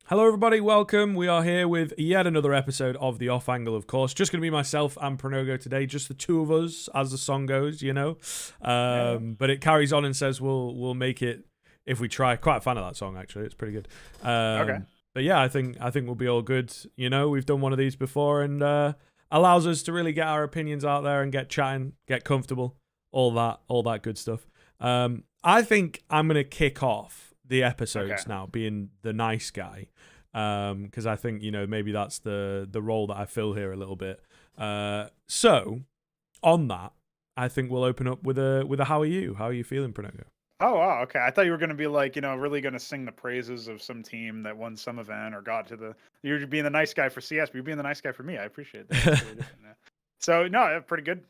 Hello, everybody. Welcome. We are here with yet another episode of The Off Angle, of course. Just going to be myself and Pronogo today, just the two of us, as the song goes, you know. But it carries on and says we'll make it if we try. Quite a fan of that song, actually. It's pretty good. Okay. But yeah, I think we'll be all good. You know, we've done one of these before, and allows us to really get our opinions out there and get chatting, get comfortable, all that good stuff. I think I'm going to kick off the episodes now, being the nice guy, because I think, you know, maybe that's the role that I fill here a little bit. So on that, I think we'll open up with a how are you? How are you feeling, Pronogo? Oh, wow. Okay. I thought you were going to be like, really going to sing the praises of some team that won some event or got to the. You're being the nice guy for CS, but you're being the nice guy for me. I appreciate that. That's really different, yeah. So no, pretty good.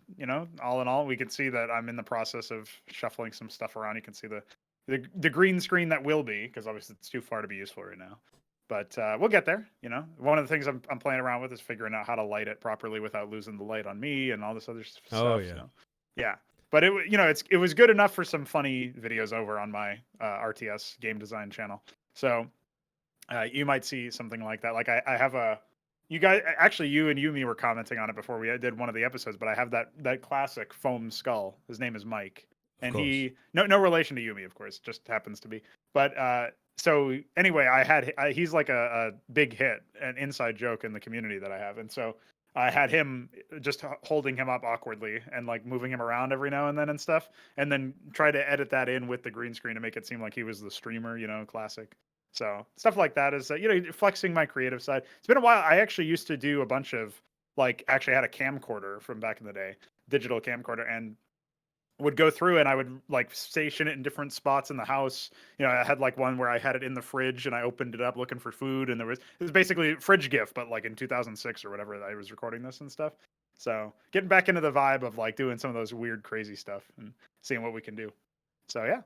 All in all, we can see that I'm in the process of shuffling some stuff around. You can see the green screen that will be, because obviously it's too far to be useful right now. But we'll get there. One of the things I'm playing around with is figuring out how to light it properly without losing the light on me and all this other stuff. Oh yeah, yeah. But it was good enough for some funny videos over on my RTS game design channel. So you might see something like that. Like I have you guys, actually, you and me were commenting on it before we did one of the episodes. But I have that classic foam skull. His name is Mike, and he no relation to Yumi, of course, just happens to be. But so anyway, he's like a big hit, an inside joke in the community that I have, and so I had him just holding him up awkwardly and like moving him around every now and then and stuff, and then try to edit that in with the green screen to make it seem like he was the streamer, classic. So stuff like that is, flexing my creative side. It's been a while. I actually used to do a bunch of actually had a camcorder from back in the day, digital camcorder, and would go through and I would station it in different spots in the house. I had one where I had it in the fridge and I opened it up looking for food, and it was basically fridge GIF, but in 2006 or whatever I was recording this and stuff. So getting back into the vibe of doing some of those weird, crazy stuff and seeing what we can do. So yeah,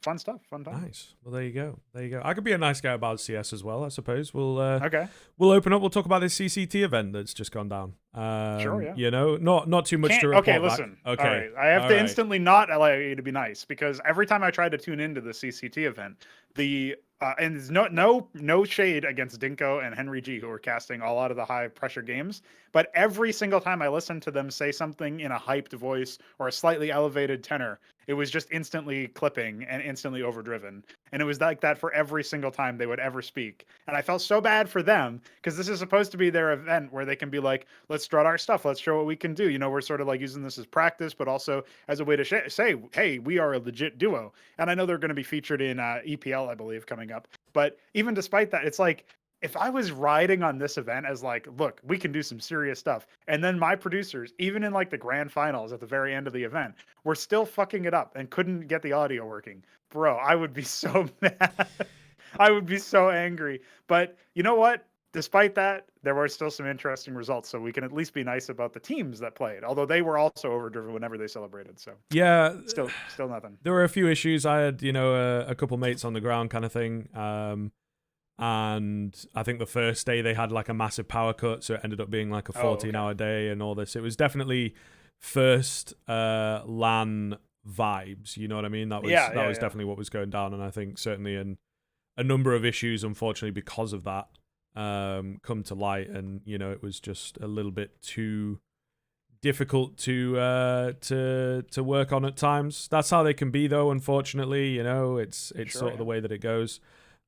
fun stuff, fun time. Nice. Well, there you go. I could be a nice guy about CS as well, I suppose. We'll okay. We'll open up. We'll talk about this CCT event that's just gone down. Sure, yeah. Not too much to report. Okay, listen. Back. Okay, all right. I have to instantly not allow you to be nice, because every time I try to tune into the CCT event, and there's no shade against Dinko and Henry G, who are casting a lot of the high pressure games, but every single time I listen to them say something in a hyped voice or a slightly elevated tenor, it was just instantly clipping and instantly overdriven. And it was like that for every single time they would ever speak. And I felt so bad for them, because this is supposed to be their event where they can be like, let's strut our stuff. Let's show what we can do. We're sort of using this as practice, but also as a way to say, hey, we are a legit duo. And I know they're going to be featured in EPL, I believe, coming up. But even despite that, it's like, if I was riding on this event as look, we can do some serious stuff, and then my producers, even in the grand finals at the very end of the event, were still fucking it up and couldn't get the audio working, bro, I would be so mad. I would be so angry. But you know what? Despite that, there were still some interesting results, so we can at least be nice about the teams that played, although they were also overdriven whenever they celebrated. So yeah, still nothing. There were a few issues. I had, a couple mates on the ground kind of thing. And I think the first day they had a massive power cut, so it ended up being a 14-hour day and all this. It was definitely first LAN vibes, you know what I mean? That was definitely what was going down, and I think certainly a number of issues, unfortunately, because of that, come to light, and it was just a little bit too difficult to work on at times. That's how they can be, though. Unfortunately, it's sort of the way that it goes.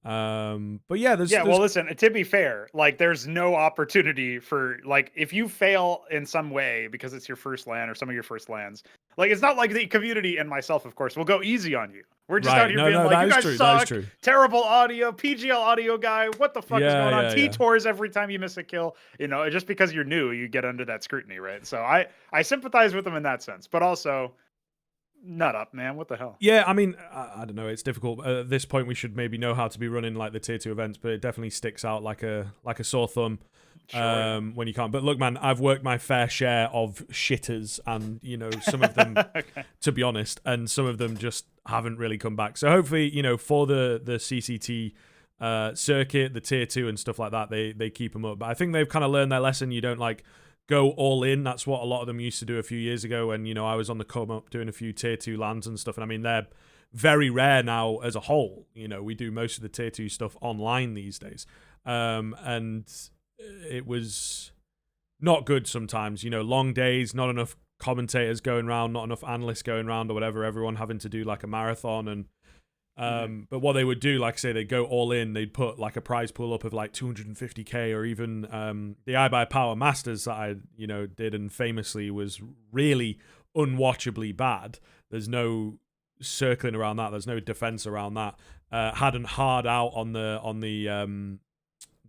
But yeah, there's well, listen, to be fair, there's no opportunity for if you fail in some way because it's your first LAN or some of your first LANs, it's not like the community and myself, of course, will go easy on you. We're just out here being you guys suck, terrible audio, PGL audio guy, what the fuck is going on? T-Tours every time you miss a kill, just because you're new, you get under that scrutiny, right? So I sympathize with them in that sense, but also, nut up, man. What the hell? Yeah, I mean, I don't know. It's difficult. At this point, we should maybe know how to be running the tier 2 events, but it definitely sticks out like a sore thumb when you can't. But look, man, I've worked my fair share of shitters, and some of them, to be honest, and some of them just haven't really come back. So hopefully, for the CCT circuit, the tier 2 and stuff like that, they keep them up. But I think they've kind of learned their lesson. You don't go all in. That's what a lot of them used to do a few years ago when I was on the come up doing a few tier 2 lands and stuff, and I mean they're very rare now as a whole. You know, we do most of the tier 2 stuff online these days. And it was not good sometimes, you know, long days, not enough commentators going around, not enough analysts going around or whatever, everyone having to do like a marathon. And but what they would do, like I say, they'd go all in, they'd put like a prize pool up of like 250k, or even the iBuyPower Masters that I, you know, did and famously was really unwatchably bad. There's no circling around that, there's no defense around that. Hadn't hard out on the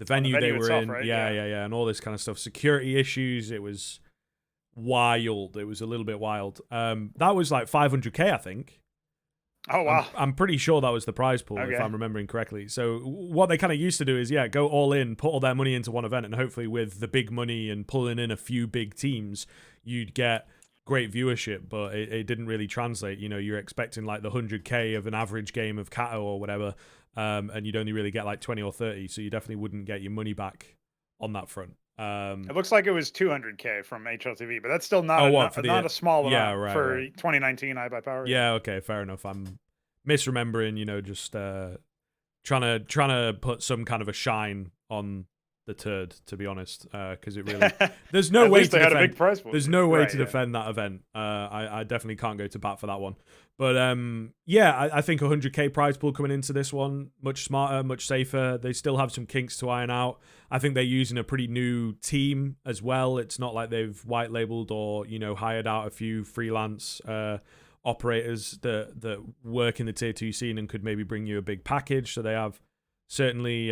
venue they were itself, in, right? yeah, and all this kind of stuff. Security issues, it was wild. It was a little bit wild. That was like 500k, I think. Oh wow! I'm pretty sure that was the prize pool, if I'm remembering correctly. So what they kind of used to do is, go all in, put all their money into one event, and hopefully with the big money and pulling in a few big teams, you'd get great viewership. But it didn't really translate. You know, you're expecting like the 100k of an average game of Kato or whatever, and you'd only really get like 20 or 30. So you definitely wouldn't get your money back on that front. It looks like it was 200k from HLTV, but that's still not not a small amount for 2019 iBuyPower. Yeah, okay, fair enough. I'm misremembering, you know, just trying to put some kind of a shine on the turd, to be honest, because it really there's no way to defend. A big prize pool. There's no way to defend that event. I definitely can't go to bat for that one. But I think 100k prize pool coming into this one, much smarter, much safer. They still have some kinks to iron out. I think they're using a pretty new team as well. It's not like they've white labeled or, you know, hired out a few freelance operators that work in the tier 2 scene and could maybe bring you a big package. So they have certainly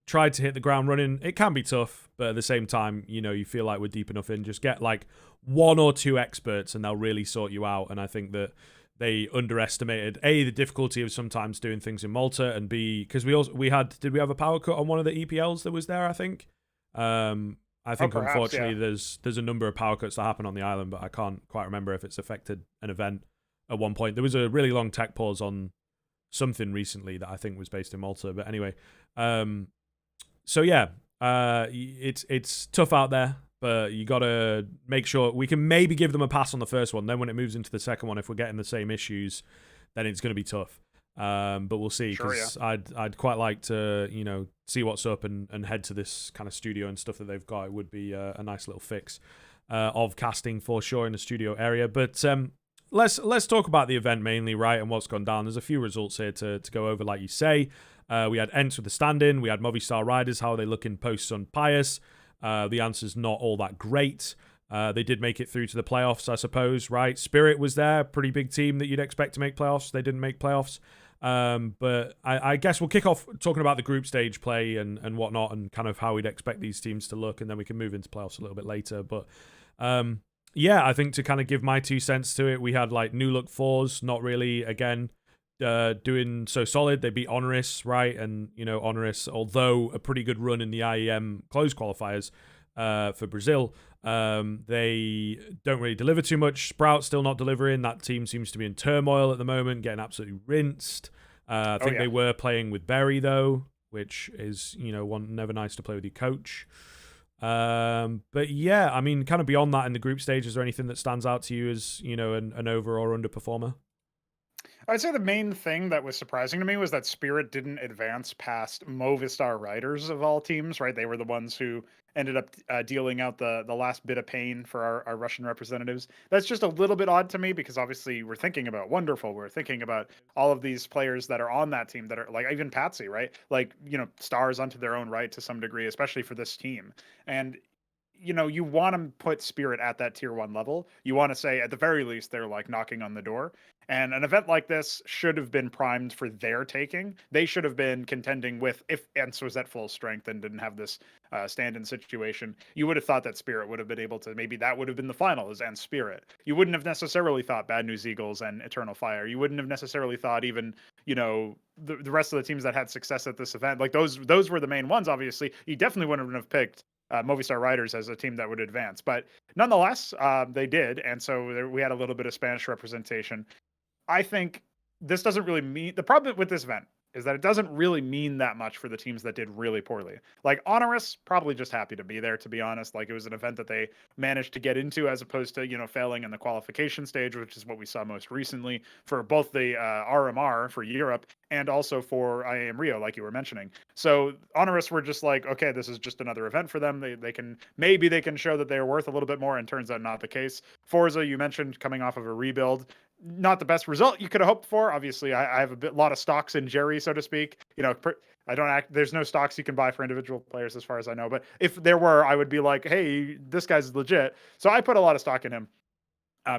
tried to hit the ground running. It can be tough, but at the same time, you know, you feel like we're deep enough in. Just get like 1 or 2 experts and they'll really sort you out. And I think that they underestimated A, the difficulty of sometimes doing things in Malta, and B, because did we have a power cut on one of the EPLs that was there, I think? I think perhaps, unfortunately there's a number of power cuts that happen on the island, but I can't quite remember if it's affected an event at one point. There was a really long tech pause on something recently that I think was based in Malta. But anyway, it's tough out there, but you got to make sure we can maybe give them a pass on the first one. Then when it moves into the second one, if we're getting the same issues, then it's going to be tough. But we'll see, because I'd quite like to, you know, see what's up and head to this kind of studio and stuff that they've got. It would be a nice little fix of casting for sure in the studio area. But let's talk about the event mainly, right, and what's gone down. There's a few results here to go over, like you say. We had ENCE with the stand-in. We had Movistar Riders. How are they looking post-Sun Pius? The answer's not all that great. They did make it through to the playoffs, I suppose, right? Spirit was there, pretty big team that you'd expect to make playoffs. They didn't make playoffs. But I guess we'll kick off talking about the group stage play and whatnot, and kind of how we'd expect these teams to look, and then we can move into playoffs a little bit later. But I think to kind of give my 2 cents to it, we had like new look 4s, not really, again, doing so solid. They beat Honoris, right? And, you know, Honoris, although a pretty good run in the IEM closed qualifiers for Brazil, they don't really deliver too much. Sprout still not delivering. That team seems to be in turmoil at the moment, getting absolutely rinsed. I think they were playing with Berry, though, which is, you know, never nice to play with your coach. But yeah, I mean, kind of beyond that in the group stage, is there anything that stands out to you as, you know, an over or underperformer? I'd say the main thing that was surprising to me was that Spirit didn't advance past Movistar Riders of all teams, right? They were the ones who ended up dealing out the last bit of pain for our Russian representatives. That's just a little bit odd to me, because obviously we're thinking about Wonderful. We're thinking about all of these players that are on that team that are like, even Patsy, right? Like, you know, stars unto their own right to some degree, especially for this team. And you know, you want to put Spirit at that tier 1 level. You want to say, at the very least, they're like knocking on the door. And an event like this should have been primed for their taking. They should have been contending with, if ENCE was at full strength and didn't have this stand-in situation, you would have thought that Spirit would have been able to, maybe that would have been the final, as ENCE Spirit. You wouldn't have necessarily thought Bad News Eagles and Eternal Fire. You wouldn't have necessarily thought even, you know, the rest of the teams that had success at this event. Like those were the main ones, obviously. You definitely wouldn't have picked Movistar Riders as a team that would advance, but nonetheless, they did, and so we had a little bit of Spanish representation. I think this doesn't really mean, the problem with this event is that it doesn't really mean that much for the teams that did really poorly. Like Honorous, probably just happy to be there, to be honest. Like it was an event that they managed to get into as opposed to, failing in the qualification stage, which is what we saw most recently for both the RMR for Europe and also for IAM Rio, like you were mentioning. So Honorous were just like, okay, this is just another event for them. Maybe they can show that they're worth a little bit more, and turns out not the case. Forza, you mentioned coming off of a rebuild, not the best result you could have hoped for. Obviously, I have lot of stocks in Jerry, so to speak. There's no stocks you can buy for individual players as far as I know. But if there were, I would be like, hey, this guy's legit. So I put a lot of stock in him,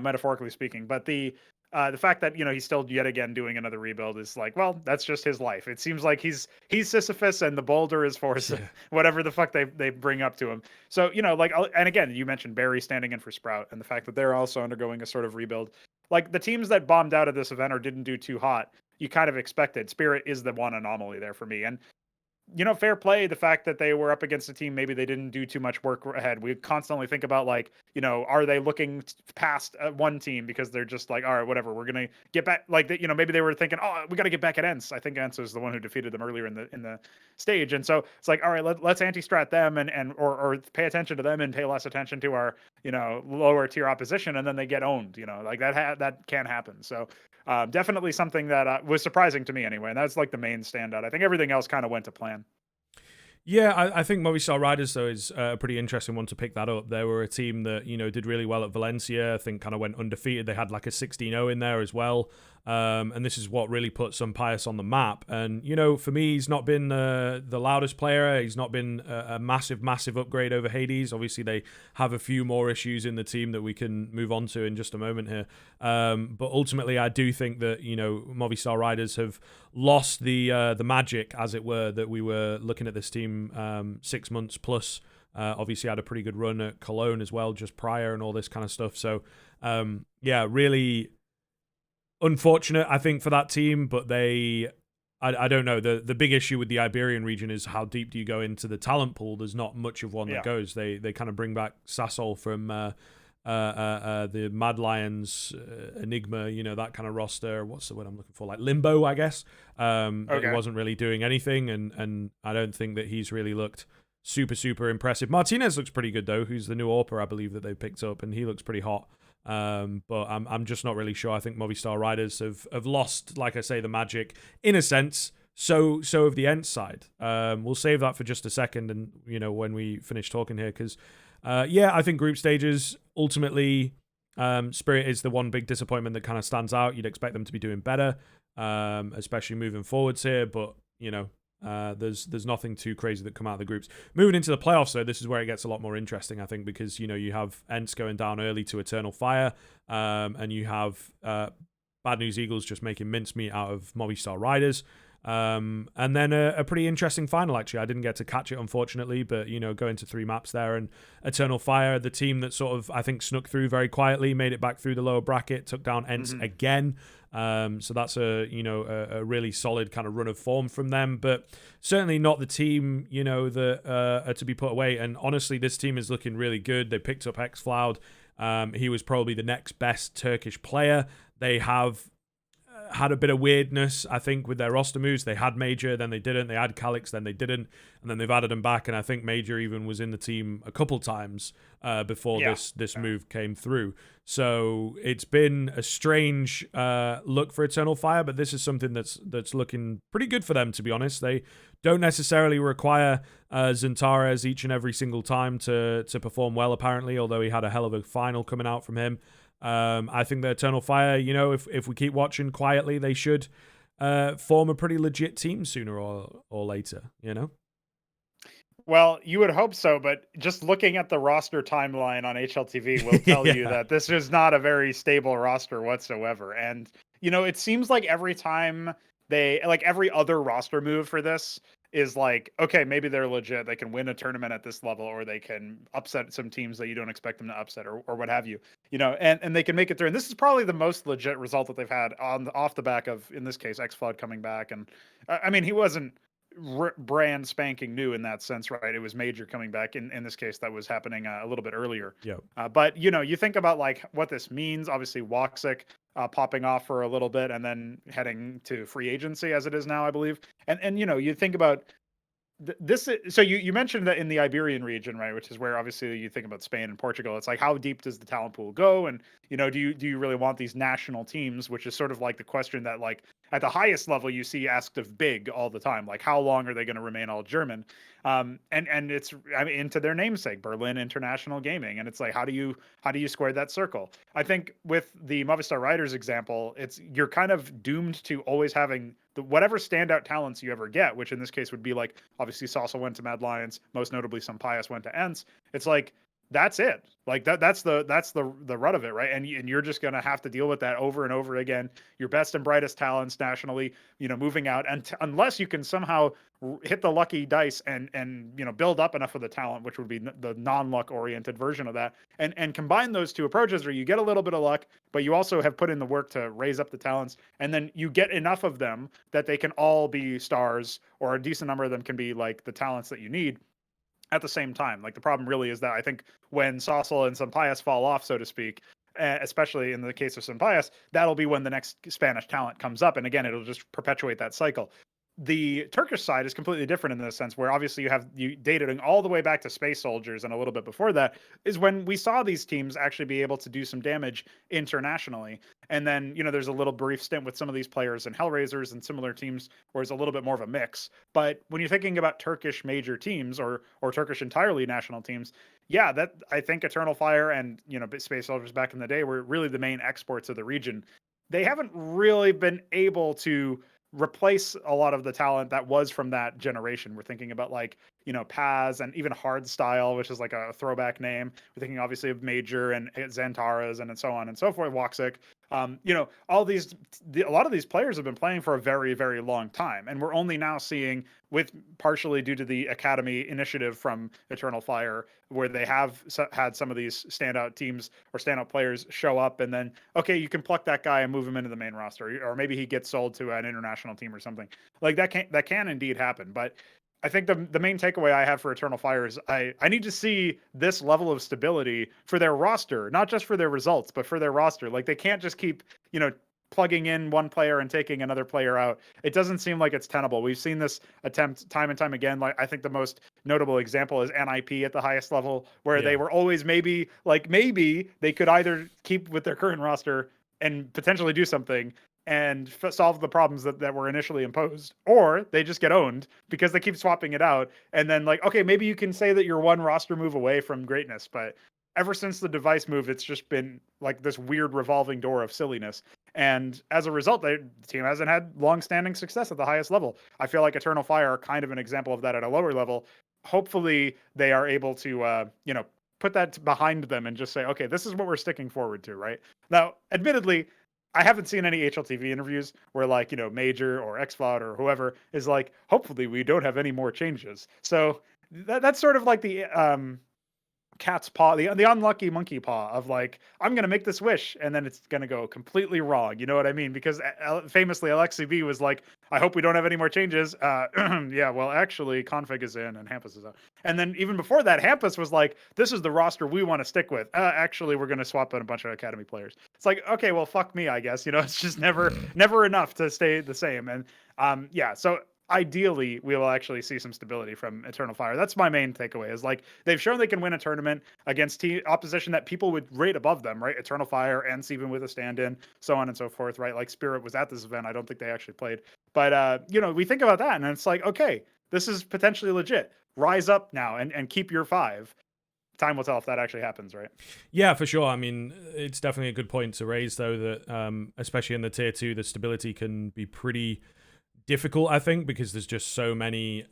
metaphorically speaking. But the fact that he's still yet again doing another rebuild is like, well, that's just his life. It seems like he's Sisyphus and the boulder is Forza, whatever the fuck they bring up to him. So and again, you mentioned Barry standing in for Sprout, and the fact that they're also undergoing a sort of rebuild. Like the teams that bombed out of this event or didn't do too hot, you kind of expected. Spirit is the one anomaly there for me. And fair play, the fact that they were up against a team, maybe they didn't do too much work ahead. We constantly think about are they looking past one team because they're just like, all right, whatever, we're going to get back. Maybe they were thinking, oh, we got to get back at ENCE. I think ENCE was the one who defeated them earlier in the stage. And so it's like, all right, let's anti-strat them or pay attention to them and pay less attention to our, lower tier opposition. And then they get owned, that can happen. So definitely something that was surprising to me anyway. And that's like the main standout. I think everything else kind of went to plan. Yeah, I think Movistar Riders, though, is a pretty interesting one to pick that up. They were a team that, did really well at Valencia. I think kind of went undefeated. They had like a 16-0 in there as well. And this is what really put Sampayas on the map. And, for me, he's not been the loudest player. He's not been a massive, massive upgrade over Hades. Obviously, they have a few more issues in the team that we can move on to in just a moment here. But ultimately, I do think that, Movistar Riders have lost the magic, as it were, that we were looking at this team 6 months plus. Obviously, had a pretty good run at Cologne as well, just prior and all this kind of stuff. So, really unfortunate, I think, for that team, but I don't know. The big issue with the Iberian region is how deep do you go into the talent pool? There's not much of one that goes. They kind of bring back Sasol from the Mad Lions, Enigma, that kind of roster. What's the word I'm looking for? Like Limbo, I guess. He wasn't really doing anything, and I don't think that he's really looked super, super impressive. Martinez looks pretty good, though, who's the new AWPer, I believe, that they picked up, and he looks pretty hot. But I'm just not really sure. I think Movistar Riders have lost, like I say, the magic in a sense. So have the ENCE side. We'll save that for just a second, and when we finish talking here, because I think group stages ultimately, Spirit is the one big disappointment that kind of stands out. You'd expect them to be doing better, especially moving forwards here, but there's nothing too crazy that come out of the groups. Moving into the playoffs, though, this is where it gets a lot more interesting, I think, because you have ENCE going down early to Eternal Fire, and you have Bad News Eagles just making mincemeat out of Movistar Riders. And then a pretty interesting final, actually. I didn't get to catch it, unfortunately, but, going to 3 maps there, and Eternal Fire, the team that sort of, I think, snuck through very quietly, made it back through the lower bracket, took down ENCE again. So that's a really solid kind of run of form from them, but certainly not the team, that are to be put away. And honestly, this team is looking really good. They picked up Xfloud. He was probably the next best Turkish player. They have had a bit of weirdness, I think, with their roster moves. They had Major, then they didn't. They had Calix, then they didn't. And then they've added him back. And I think Major even was in the team a couple times before this move came through. So it's been a strange look for Eternal Fire, but this is something that's looking pretty good for them, to be honest. They don't necessarily require Zentares each and every single time to perform well, apparently, although he had a hell of a final coming out from him. I think the Eternal Fire, if we keep watching quietly, they should form a pretty legit team sooner or later, Well, you would hope so, but just looking at the roster timeline on HLTV will tell you that this is not a very stable roster whatsoever. And, it seems like every time every other roster move for this is like, okay, maybe they're legit. They can win a tournament at this level, or they can upset some teams that you don't expect them to upset, or what have you, and they can make it through. And this is probably the most legit result that they've had off the back of, in this case, Xfloud coming back. And I mean, he wasn't brand spanking new in that sense, right? It was Major coming back. In this case, that was happening a little bit earlier. Yeah. But you think about like what this means. Obviously, Woxic popping off for a little bit and then heading to free agency as it is now, I believe. And you think about this. So you mentioned that in the Iberian region, right, which is where obviously you think about Spain and Portugal. It's like, how deep does the talent pool go? And do you really want these national teams, which is sort of like the question that, like, at the highest level you see asked of big all the time, like, how long are they going to remain all German? And it's, I mean, into their namesake, Berlin International Gaming, and it's like, how do you square that circle? I think with the Movistar Riders example, you're kind of doomed to always having whatever standout talents you ever get, which in this case would be like, obviously Salsa went to Mad Lions, most notably Sampayas went to ENCE. It's like, that's it. Like that's the rut of it, right? And you're just gonna have to deal with that over and over again. Your best and brightest talents nationally, moving out, and unless you can somehow hit the lucky dice and build up enough of the talent, which would be the non-luck oriented version of that, and combine those two approaches where you get a little bit of luck, but you also have put in the work to raise up the talents, and then you get enough of them that they can all be stars, or a decent number of them can be like the talents that you need at the same time. Like, the problem really is that I think when Sassel and Sampayas fall off, so to speak, especially in the case of Sampayas, that'll be when the next Spanish talent comes up. And again, it'll just perpetuate that cycle. The Turkish side is completely different in the sense where obviously you dating all the way back to Space Soldiers, and a little bit before that is when we saw these teams actually be able to do some damage internationally. And then, there's a little brief stint with some of these players and Hellraisers and similar teams where it's a little bit more of a mix. But when you're thinking about Turkish major teams or Turkish entirely national teams, yeah, that I think Eternal Fire and, Space Soldiers back in the day were really the main exports of the region. They haven't really been able to replace a lot of the talent that was from that generation. We're thinking about, like, Paz and even Hardstyle, which is like a throwback name. We're thinking obviously of Major and Xantaras and so on and so forth, Woxic. All these, a lot of these players have been playing for a very, very long time. And we're only now seeing, with partially due to the Academy initiative from Eternal Fire, where they have had some of these standout teams or standout players show up, and then, okay, you can pluck that guy and move him into the main roster, or maybe he gets sold to an international team or something like that. That can indeed happen. But I think the main takeaway I have for Eternal Fire is I need to see this level of stability for their roster, not just for their results, but for their roster. Like, they can't just keep, plugging in one player and taking another player out. It doesn't seem like it's tenable. We've seen this attempt time and time again. Like, I think the most notable example is NIP at the highest level, where they were always maybe they could either keep with their current roster and potentially do something and solve the problems that were initially imposed, or they just get owned because they keep swapping it out. And then, like, okay, maybe you can say that you're one roster move away from greatness, but ever since the device move, it's just been like this weird revolving door of silliness. And as a result, the team hasn't had long-standing success at the highest level. I feel like Eternal Fire are kind of an example of that at a lower level. Hopefully they are able to, put that behind them and just say, okay, this is what we're sticking forward to, right? Now, admittedly, I haven't seen any HLTV interviews where, like, Major or XVOD or whoever is like, hopefully we don't have any more changes. So that's sort of like the cat's paw, the unlucky monkey paw of, like, I'm going to make this wish and then it's going to go completely wrong. You know what I mean? Because famously Alexi B was like, I hope we don't have any more changes. Yeah, well, actually config is in and Hampus is out. And then even before that, Hampus was like, this is the roster we want to stick with. Actually, we're going to swap out a bunch of Academy players. It's like, okay, well, fuck me, I guess. It's just never enough to stay the same. And yeah, so ideally we will actually see some stability from Eternal Fire. That's my main takeaway, is like, they've shown they can win a tournament against opposition that people would rate above them, right? Eternal Fire, ENCE even with a stand-in, so on and so forth, right? Like, Spirit was at this event. I don't think they actually played. But, we think about that and it's like, okay, this is potentially legit. Rise up now and keep your 5. Time will tell if that actually happens, right? Yeah, for sure. I mean, it's definitely a good point to raise, though, that especially in the tier 2, the stability can be pretty difficult, I think, because there's just so many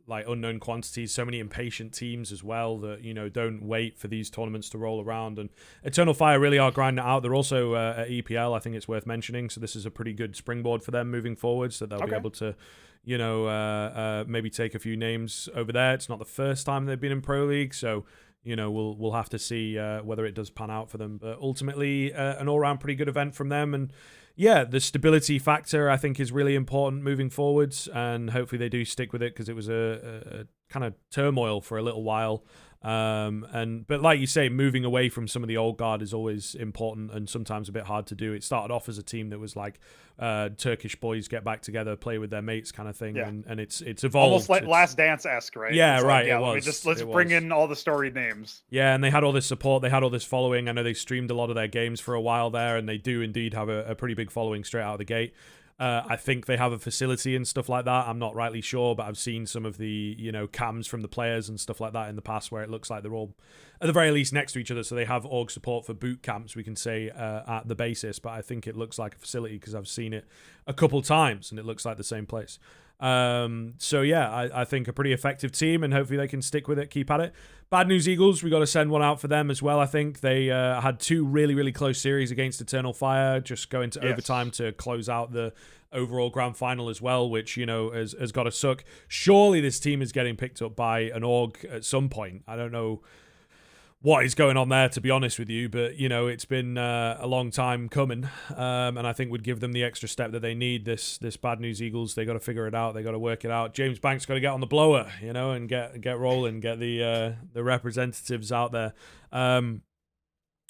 like unknown quantities, so many impatient teams as well that don't wait for these tournaments to roll around. And Eternal Fire really are grinding it out. They're also at EPL, I think it's worth mentioning, so this is a pretty good springboard for them moving forward, so they'll be able to maybe take a few names over there. It's not the first time they've been in Pro League, so we'll have to see whether it does pan out for them. But ultimately, an all-round pretty good event from them. And yeah, the stability factor, I think, is really important moving forwards, and hopefully they do stick with it, because it was a kind of turmoil for a little while But like you say, moving away from some of the old guard is always important and sometimes a bit hard to do. It started off as a team that was like Turkish boys get back together, play with their mates kind of thing, and it's evolved. Almost like Last Dance-esque, right? Yeah, it's right. Like, let's bring in all the storied names. Yeah, and they had all this support, they had all this following. I know they streamed a lot of their games for a while there, and they do indeed have a pretty big following straight out of the gate. I think they have a facility and stuff like that. I'm not rightly sure, but I've seen some of the, cams from the players and stuff like that in the past where it looks like they're all, at the very least, next to each other. So they have org support for boot camps, we can say, at the basis. But I think it looks like a facility because I've seen it a couple times and it looks like the same place. So yeah, I think a pretty effective team, and hopefully they can stick with it, keep at it. Bad News Eagles, we got to send one out for them as well. I think they had 2 really, really close series against Eternal Fire, just going to overtime to close out the overall grand final as well, which, has got to suck. Surely this team is getting picked up by an org at some point. I don't know what is going on there, to be honest with you, but it's been a long time coming, and I think would give them the extra step that they need. This Bad News Eagles, they got to figure it out, they got to work it out. James Banks got to get on the blower, and get rolling, get the representatives out there.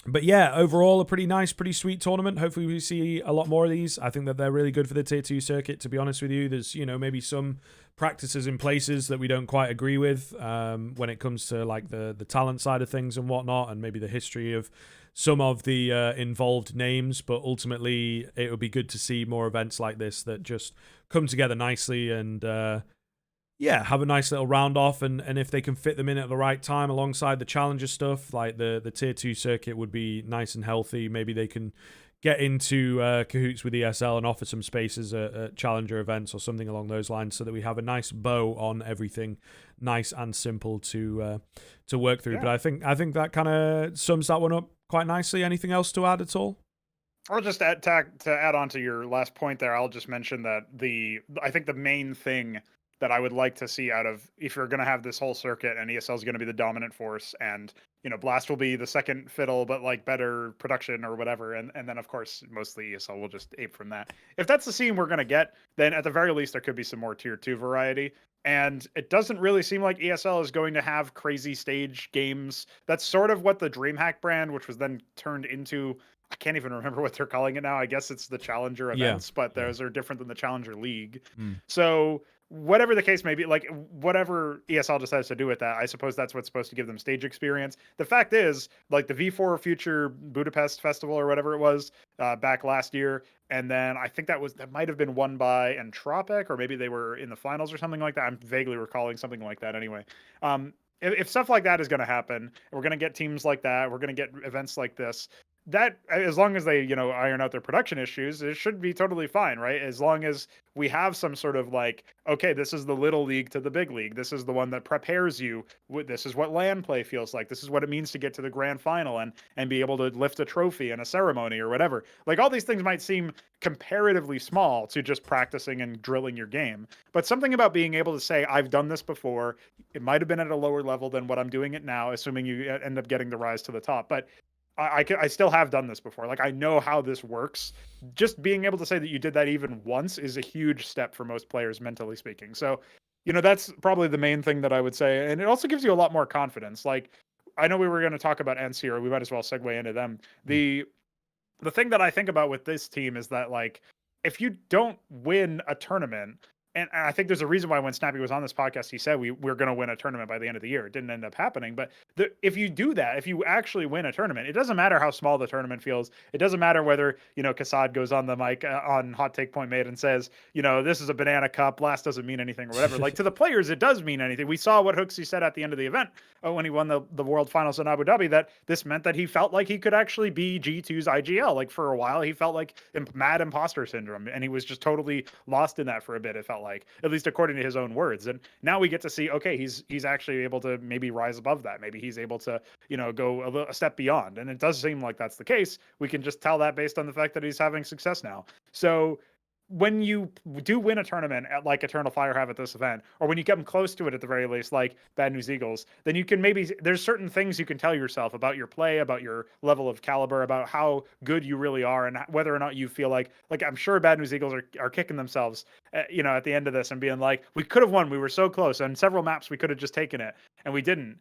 But yeah, overall a pretty nice, pretty sweet tournament. Hopefully we see a lot more of these. I think that they're really good for the Tier 2 circuit, to be honest with you. There's, maybe some practices in places that we don't quite agree with when it comes to like the talent side of things and whatnot, and maybe the history of some of the involved names. But ultimately, it would be good to see more events like this that just come together nicely and have a nice little round off, and if they can fit them in at the right time alongside the Challenger stuff, like the Tier 2 circuit would be nice and healthy. Maybe they can get into cahoots with ESL and offer some spaces at Challenger events or something along those lines, so that we have a nice bow on everything, nice and simple to work through. But I think that kind of sums that one up quite nicely. Anything else to add at all? I'll just add on to your last point there. I'll just mention that I think the main thing that I would like to see out of, if you're going to have this whole circuit and ESL is going to be the dominant force, and Blast will be the second fiddle, but like better production or whatever, and then of course mostly ESL will just ape from that. If that's the scene we're going to get, then at the very least there could be some more Tier 2 variety. And it doesn't really seem like ESL is going to have crazy stage games. That's sort of what the DreamHack brand, which was then turned into, I can't even remember what they're calling it now. I guess it's the Challenger events, but those are different than the Challenger League. So whatever the case may be, like whatever ESL decides to do with that, I suppose that's what's supposed to give them stage experience. The fact is, like the V4 Future Budapest Festival or whatever it was back last year, and then I think that might have been won by Entropic, or maybe they were in the finals or something like that. I'm vaguely recalling something like that anyway. If stuff like that is going to happen, we're going to get teams like that, we're going to get events like this, that as long as they iron out their production issues, it should be totally fine, right? As long as we have some sort of like, okay, this is the little league to the big league, this is the one that prepares you, this is what LAN play feels like, this is what it means to get to the grand final and be able to lift a trophy in a ceremony or whatever. Like all these things might seem comparatively small to just practicing and drilling your game, but something about being able to say, I've done this before, it might have been at a lower level than what I'm doing it now, assuming you end up getting the rise to the top, but I still have done this before. Like I know how this works. Just being able to say that you did that even once is a huge step for most players, mentally speaking. So, that's probably the main thing that I would say. And it also gives you a lot more confidence. Like I know we were going to talk about ENCE here. We might as well segue into them. The thing that I think about with this team is that like, if you don't win a tournament, and I think there's a reason why when Snappy was on this podcast, he said we're going to win a tournament by the end of the year. It didn't end up happening. But if you do that, if you actually win a tournament, it doesn't matter how small the tournament feels. It doesn't matter whether, Kassad goes on the mic on Hot Take Point Made and says, this is a banana cup. Last doesn't mean anything or whatever. Like to the players, it does mean anything. We saw what Hooksy said at the end of the event when he won the World Finals in Abu Dhabi, that this meant that he felt like he could actually be G2's IGL. Like for a while, he felt like mad imposter syndrome, and he was just totally lost in that for a bit. It felt like, at least according to his own words. And now we get to see, okay, he's actually able to maybe rise above that. Maybe he's able to, go a step beyond. And it does seem like that's the case. We can just tell that based on the fact that he's having success now. So when you do win a tournament at like Eternal Fire have at this event, or when you get them close to it at the very least, like Bad News Eagles, then you can there's certain things you can tell yourself about your play, about your level of caliber, about how good you really are, and whether or not you feel like I'm sure Bad News Eagles are kicking themselves, at the end of this and being like, we could have won, we were so close, on several maps we could have just taken it, and we didn't.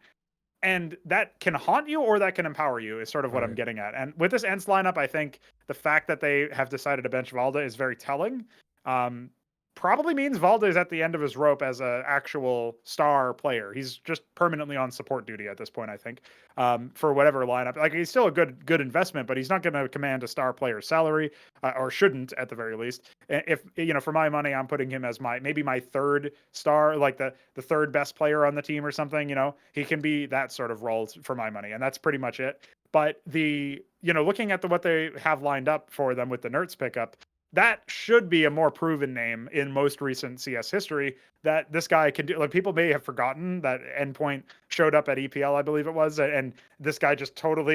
And that can haunt you or that can empower you is sort of what I'm getting at. And with this ENCE lineup, I think the fact that they have decided to bench Valde is very telling. Probably means Valde is at the end of his rope as an actual star player. He's just permanently on support duty at this point, I think, for whatever lineup. Like, he's still a good investment, but he's not going to command a star player's salary, or shouldn't at the very least. If, you know, for my money, I'm putting him as maybe my third star, like the third best player on the team or something. You know, he can be that sort of role for my money, and that's pretty much it. But looking at what they have lined up for them with the Nertz pickup, that should be a more proven name in most recent CS history that this guy can do. Like, people may have forgotten that Endpoint showed up at EPL, I believe it was, and this guy just totally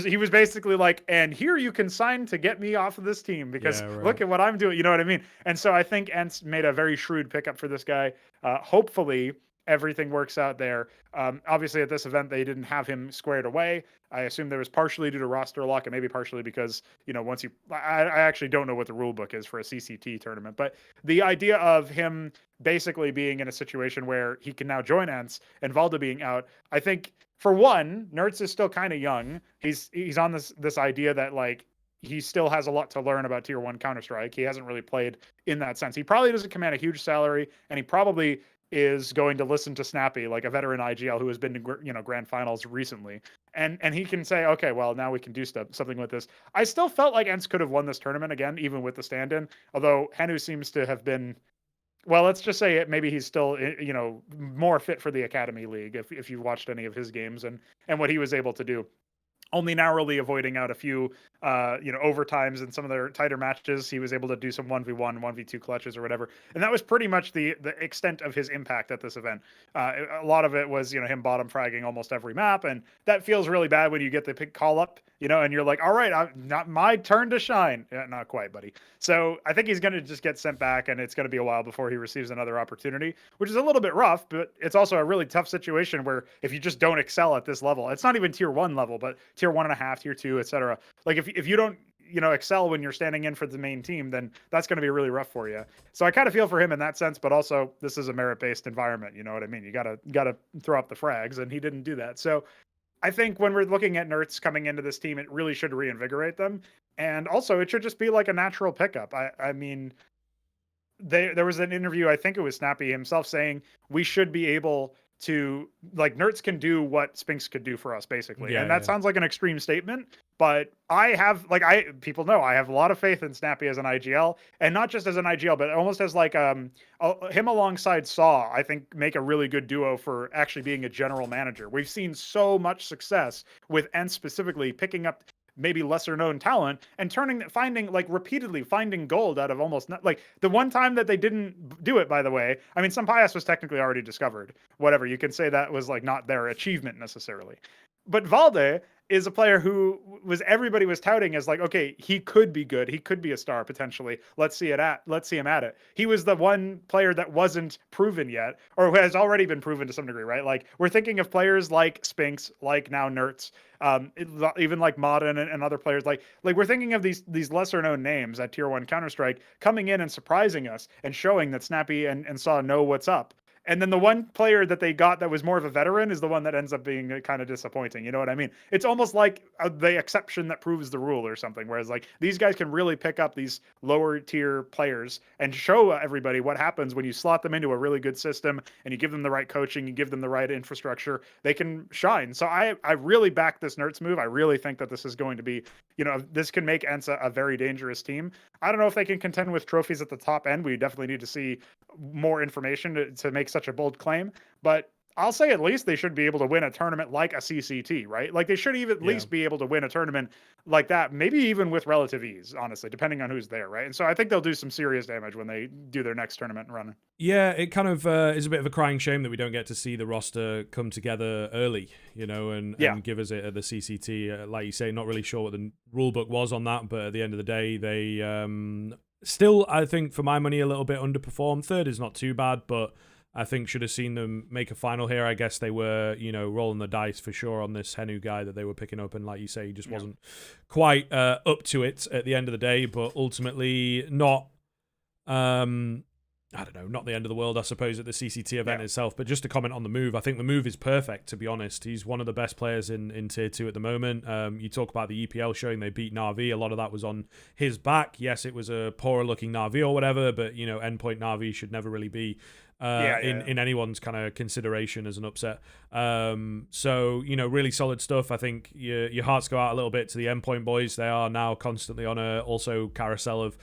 he was basically like, and here you can sign to get me off of this team because look at what I'm doing. You know what I mean? And so I think ENCE made a very shrewd pickup for this guy. Hopefully everything works out there. Obviously, at this event, they didn't have him squared away. I assume there was partially due to roster lock and maybe partially because, I actually don't know what the rule book is for a CCT tournament, but the idea of him basically being in a situation where he can now join ENCE and Valde being out, I think, for one, Nertz is still kind of young. He's on this idea that, like, he still has a lot to learn about Tier 1 Counter-Strike. He hasn't really played in that sense. He probably doesn't command a huge salary, and he probably is going to listen to Snappy, like a veteran IGL who has been to grand finals recently, and he can say, okay, well, now we can do something with this. I still felt like ENCE could have won this tournament again, even with the stand-in, although Henu seems to have been, well, let's just say maybe he's still more fit for the Academy League if you've watched any of his games and what he was able to do. Only narrowly avoiding out a few, overtimes in some of their tighter matches. He was able to do some 1v1, 1v2 clutches or whatever. And that was pretty much the extent of his impact at this event. A lot of it was, him bottom fragging almost every map. And that feels really bad when you get the pick call up, and you're like, all right, not my turn to shine. Yeah, not quite, buddy. So I think he's going to just get sent back, and it's going to be a while before he receives another opportunity, which is a little bit rough, but it's also a really tough situation where if you just don't excel at this level, it's not even Tier 1 level, but Tier 1.5, Tier 2, etc. Like, if you don't excel when you're standing in for the main team, then that's going to be really rough for you. So I kind of feel for him in that sense, but also this is a merit-based environment. You know what I mean? You gotta throw up the frags, and he didn't do that. So I think when we're looking at Nertz coming into this team, it really should reinvigorate them, and also it should just be like a natural pickup. I mean, there was an interview, I think it was Snappy himself, saying we should be able to, like, Nertz can do what Spinks could do for us, basically. And that sounds like an extreme statement, but people know I have a lot of faith in Snappy as an IGL, and not just as an IGL, but almost as like him alongside Saw, I think make a really good duo for actually being a general manager. We've seen so much success with ENCE specifically picking up maybe lesser known talent and repeatedly finding gold out of almost not, like, the one time that they didn't do it, by the way. I mean, Sampayas was technically already discovered. Whatever, you can say that was like not their achievement necessarily. But Valde is a player who everybody was touting as like, okay, he could be good. He could be a star potentially. Let's see him at it. He was the one player that wasn't proven yet, or who has already been proven to some degree, right? Like, we're thinking of players like Spinks, like now Nertz, even like Modern and other players. Like we're thinking of these lesser known names at Tier 1 Counter-Strike coming in and surprising us and showing that Snappy and Saw know what's up. And then the one player that they got that was more of a veteran is the one that ends up being kind of disappointing. You know what I mean? It's almost like the exception that proves the rule or something. Whereas, like, these guys can really pick up these lower tier players and show everybody what happens when you slot them into a really good system and you give them the right coaching, you give them the right infrastructure, they can shine. So I really back this Nertz move. I really think that this is going to be, this can make ENCE a very dangerous team. I don't know if they can contend with trophies at the top end. We definitely need to see more information to make such a bold claim, but I'll say at least they should be able to win a tournament like a CCT, right? Like, they should even at least be able to win a tournament like that, maybe even with relative ease, honestly, depending on who's there, right? And so I think they'll do some serious damage when they do their next tournament run. Yeah, it kind of is a bit of a crying shame that we don't get to see the roster come together early, and give us it at the CCT. Like you say, not really sure what the rule book was on that, but at the end of the day, they still, I think, for my money, a little bit underperformed. Third is not too bad, but I think should have seen them make a final here. I guess they were, rolling the dice for sure on this Henu guy that they were picking up. And like you say, he just wasn't quite up to it at the end of the day, but ultimately not I don't know, not the end of the world, I suppose, at the CCT event itself, but just to comment on the move, I think the move is perfect, to be honest. He's one of the best players in Tier 2 at the moment. You talk about the EPL showing they beat Na'Vi, a lot of that was on his back. Yes, it was a poorer-looking Na'Vi or whatever, but, you know, endpoint Na'Vi should never really be in anyone's kind of consideration as an upset. So, you know, really solid stuff. I think your hearts go out a little bit to the endpoint boys. They are now constantly on a also carousel of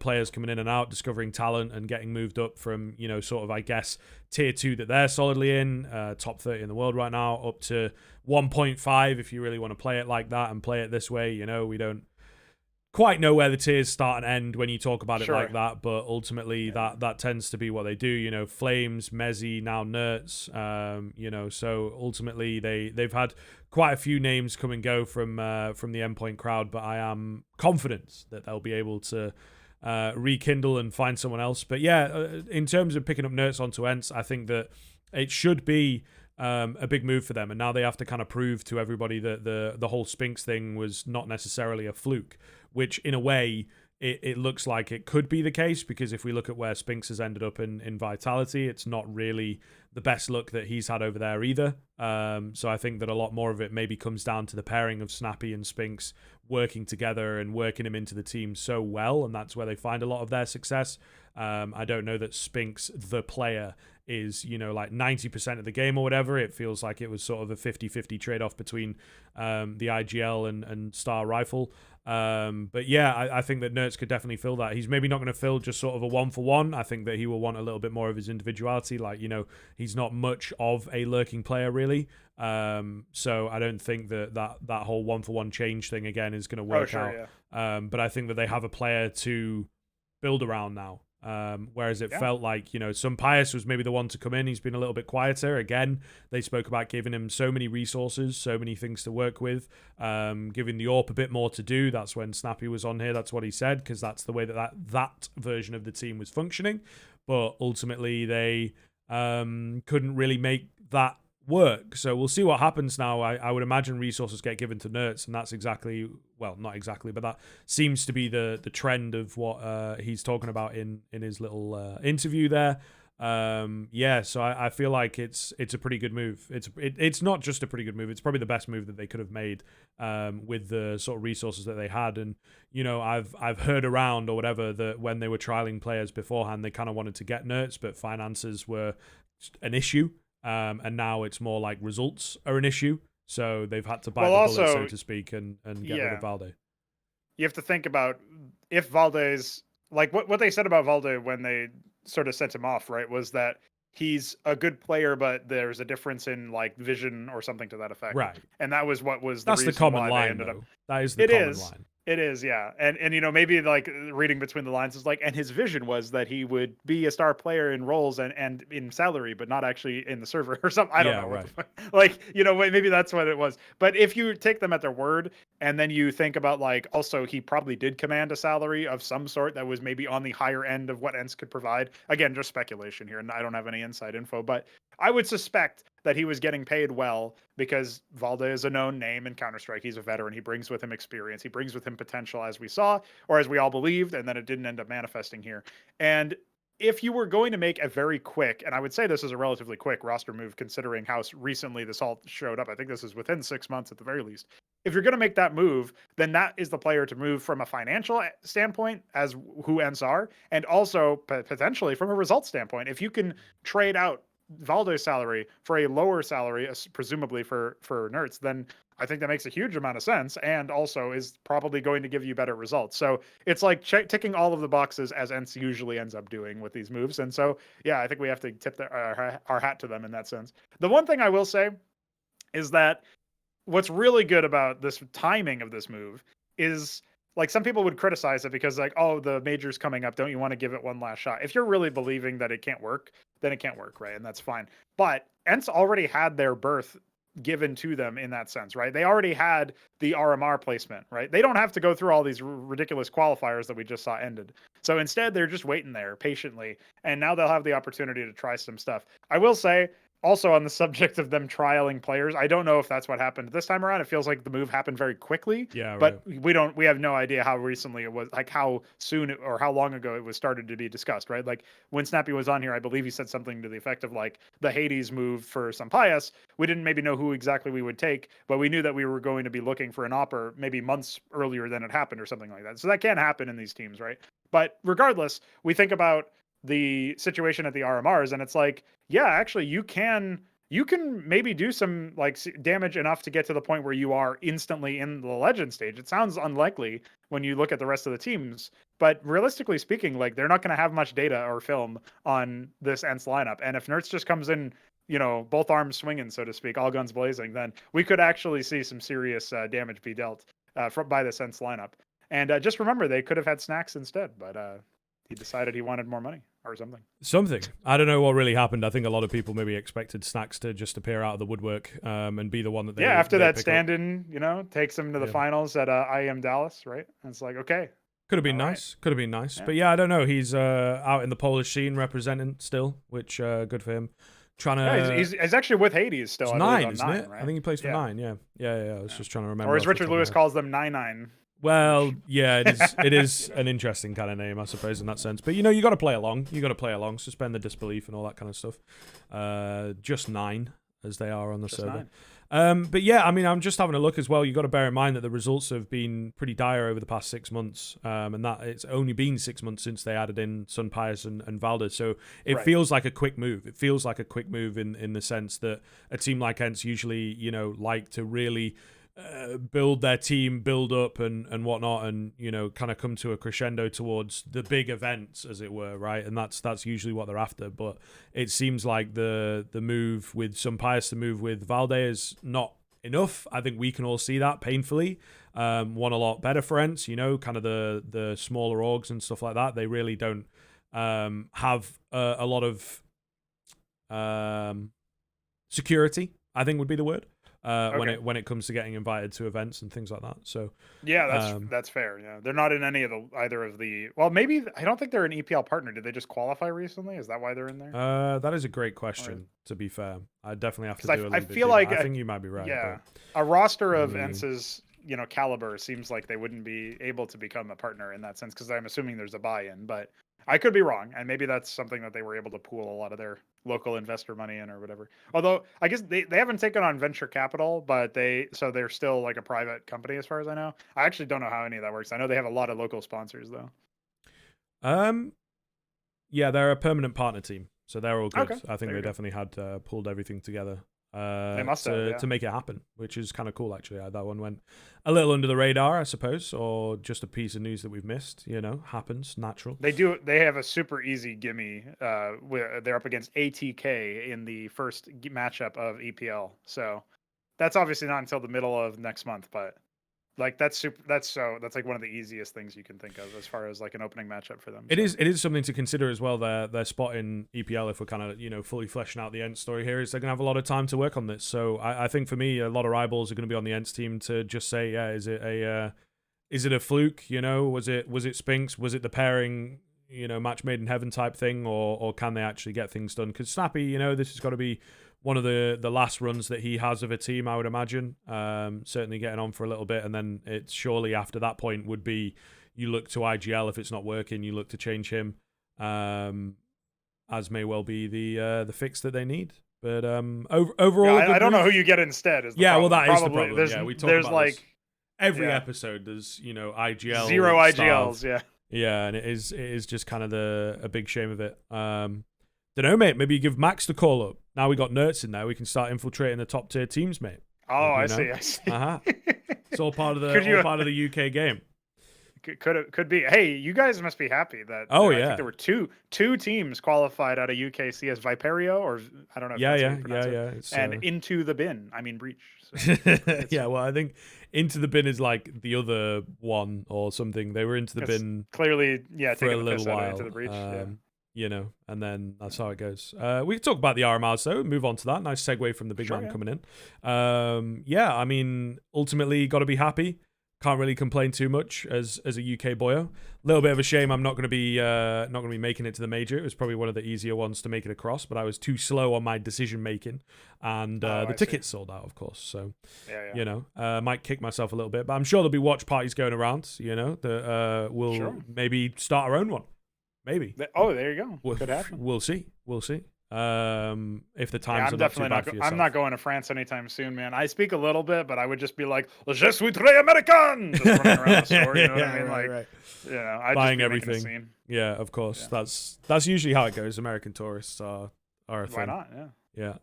players coming in and out, discovering talent and getting moved up from, you know, sort of, I guess, tier 2 that they're solidly in, top 30 in the world right now, up to 1.5 if you really want to play it like that and play it this way. You know, we don't quite know where the tiers start and end when you talk about it like that, but ultimately that tends to be what they do. You know, Flames, Mezzi, now Nertz, you know, so ultimately they've had quite a few names come and go from the endpoint crowd, but I am confident that they'll be able to rekindle and find someone else. But yeah, in terms of picking up Nertz onto ENCE, I think that it should be a big move for them, and now they have to kind of prove to everybody that the whole Spinks thing was not necessarily a fluke, which in a way it looks like it could be the case, because if we look at where Spinks has ended up in Vitality, it's not really the best look that he's had over there either. So I think that a lot more of it maybe comes down to the pairing of Snappy and Spinks working together and working him into the team so well, and that's where they find a lot of their success. I don't know that Spinks, the player, is, you know, like 90% of the game or whatever. It feels like it was sort of a 50-50 trade-off between the IGL and Star Rifle. But yeah, I think that Nertz could definitely fill that. He's maybe not going to fill just sort of a 1-for-1. I think that he will want a little bit more of his individuality. Like, you know, he's not much of a lurking player, really. So I don't think that whole 1-for-1 change thing again is going to work out. Yeah. But I think that they have a player to build around now. Whereas it felt like, you know, Pius was maybe the one to come in. He's been a little bit quieter. Again, they spoke about giving him so many resources, so many things to work with, giving the AWP a bit more to do. That's when Snappy was on here. That's what he said, because that's the way that version of the team was functioning. But ultimately, they couldn't really make that work. So we'll see what happens now. I would imagine resources get given to Nertz, and that's exactly, well, not exactly, but that seems to be the trend of what he's talking about in his little interview there. So I feel like it's a pretty good move. It's not just a pretty good move, it's probably the best move that they could have made with the sort of resources that they had. And, you know, I've heard around or whatever that when they were trialing players beforehand, they kind of wanted to get Nertz, but finances were an issue. And now it's more like results are an issue. So they've had to bite the bullet, so to speak, and get rid of Valde. You have to think about if Valde's, like what they said about Valde when they sort of sent him off, right, was that he's a good player, but there's a difference in like vision or something to that effect. Right. And that was what was the common line, though. That is the common line. It is, yeah. And you know, maybe like reading between the lines is like, and his vision was that he would be a star player in roles and in salary, but not actually in the server or something. I don't know. Right. Like, you know, maybe that's what it was. But if you take them at their word, and then you think about like, also he probably did command a salary of some sort that was maybe on the higher end of what ENCE could provide. Again, just speculation here, and I don't have any inside info, but I would suspect that he was getting paid well because Valde is a known name in Counter-Strike. He's a veteran. He brings with him experience. He brings with him potential, as we saw, or as we all believed, and then it didn't end up manifesting here. And if you were going to make a very quick, and I would say this is a relatively quick roster move considering how recently this all showed up. I think this is within 6 months at the very least. If you're going to make that move, then that is the player to move from a financial standpoint, as who ENCE are, and also potentially from a result standpoint. If you can trade out Valde's salary for a lower salary, presumably for Nertz, then I think that makes a huge amount of sense, and also is probably going to give you better results. So it's like ticking all of the boxes, as ENCE usually ends up doing with these moves. And so, yeah, I think we have to tip our hat to them in that sense. The one thing I will say is that what's really good about this timing of this move is, like, some people would criticize it because, like, oh, the major's coming up, don't you want to give it one last shot? If you're really believing that it can't work, then it can't work, right? And that's fine. But ENCE already had their berth given to them in that sense, right? They already had the RMR placement, right? They don't have to go through all these ridiculous qualifiers that we just saw ended. So instead, they're just waiting there patiently, and now they'll have the opportunity to try some stuff. I will say, also on the subject of them trialing players, I don't know if that's what happened this time around. It feels like the move happened very quickly. Yeah, but we have no idea how recently it was, like how soon or how long ago it was started to be discussed, right? Like when Snappy was on here, I believe he said something to the effect of like the Hades move for Sampaias. We didn't maybe know who exactly we would take, but we knew that we were going to be looking for an opper maybe months earlier than it happened or something like that. So that can happen in these teams, right? But regardless, we think about the situation at the RMRs, and it's like, yeah, actually, you can maybe do some like damage enough to get to the point where you are instantly in the legend stage. It sounds unlikely when you look at the rest of the teams, but realistically speaking, like they're not going to have much data or film on this ENCE lineup. And if Nertz just comes in, you know, both arms swinging, so to speak, all guns blazing, then we could actually see some serious damage be dealt by this ENCE lineup. And just remember, they could have had snacks instead, but he decided he wanted more money or something. I don't know what really happened. I think a lot of people maybe expected Snacks to just appear out of the woodwork and be the one that they after they that stand-in, you know, takes them to the finals at IM Dallas, right? And it's like, okay. Could have been nice. Could have been nice. Yeah. But yeah, I don't know. He's out in the Polish scene representing still, which good for him. Trying to. He's actually with Hades still. It's nine, isn't it? Right? I think he plays for 9. Yeah. I was just trying to remember. Or as Richard Lewis calls them, 9-9. Well, yeah, it is an interesting kind of name, I suppose, in that sense. But, you know, you got to play along, suspend the disbelief and all that kind of stuff. Just 9, as they are on the server. But, yeah, I mean, I'm just having a look as well. You got to bear in mind that the results have been pretty dire over the past 6 months, and that it's only been 6 months since they added in Sampaias and Valder. So it feels like a quick move. It feels like a quick move in the sense that a team like ENCE usually, you know, like to really build their team, build up and whatnot, and you know, kind of come to a crescendo towards the big events, as it were, right? And that's usually what they're after. But it seems like the move with Sampaias, the move with Valde is not enough. I think we can all see that painfully. One a lot better for ENCE, you know, kind of the smaller orgs and stuff like that. They really don't have a lot of security, I think would be the word. When it comes to getting invited to events and things like that. So yeah, that's fair. Yeah, they're not in any of either of the. Well, maybe I don't think they're an EPL partner. Did they just qualify recently? Is that why they're in there? That is a great question. To be fair, I definitely have to do a little bit. I feel like I think you might be right. Yeah, a roster of ENCE's, you know, caliber seems like they wouldn't be able to become a partner in that sense, because I'm assuming there's a buy-in, but I could be wrong, and maybe that's something that they were able to pool a lot of their local investor money in or whatever. Although I guess they haven't taken on venture capital, but they're still like a private company as far as I know. I actually don't know how any of that works. I know they have a lot of local sponsors though. Yeah, they're a permanent partner team, so they're all good. Okay. I think they definitely had pulled everything together. They must have, to make it happen, which is kind of cool actually. That one went a little under the radar, I suppose, or just a piece of news that we've missed. You know, happens, natural. They have a super easy gimme. They're up against ATK in the first matchup of EPL, so that's obviously not until the middle of next month, but like that's like one of the easiest things you can think of as far as like an opening matchup for them. It is something to consider as well. Their spot in EPL, if we're kind of, you know, fully fleshing out the ENCE story here, is they're gonna have a lot of time to work on this. So I think for me, a lot of eyeballs are going to be on the ENCE team to just say, yeah, is it a fluke? You know, was it Spinks? Was it the pairing? You know, match made in heaven type thing, or can they actually get things done? Because Snappy, you know, this has got to be one of the last runs that he has of a team, I would imagine. Certainly getting on for a little bit, and then it's surely after that point would be you look to IGL if it's not working, you look to change him, as may well be the fix that they need. But overall, I don't know who you get instead. Is the problem. Well, that Probably, is the problem. Yeah, we talk there's about like this every episode. There's, you know, IGL 0 IGLs. Yeah. Yeah, and it is just kind of a big shame of it. Don't know, mate. Maybe you give Max the call up. Now we got Nertz in there. We can start infiltrating the top tier teams, mate. Oh, I see. It's all part of the UK game. Could be. Hey, you guys must be happy that. I think there were two teams qualified out of UKCS Viperio, or I don't know. Yeah. And Into the Bin. I mean Breach. So yeah, well, I think Into the Bin is like the other one or something. They were Into the Bin clearly, for a little while. Into the Breach. You know, and then that's how it goes. We can talk about the RMRs though. Move on to that. Nice segue from the big man coming in. Yeah, I mean, ultimately, got to be happy. can't really complain too much as a UK boyo. A little bit of a shame I'm not going to be making it to the major. It was probably one of the easier ones to make it across, but I was too slow on my decision making, and the tickets sold out, of course. So you know, might kick myself a little bit, but I'm sure there'll be watch parties going around. You know, that we'll maybe start our own one. Maybe. Oh, there you go. Could happen. We'll see. If the times are not too bad for yourself. I'm not going to France anytime soon, man. I speak a little bit, but I would just be like, "Je suis très américain," just running around the store. You know what I mean? Like, you know, I buying just everything. Yeah, of course. Yeah. That's usually how it goes. American tourists are a thing. Why not? Yeah.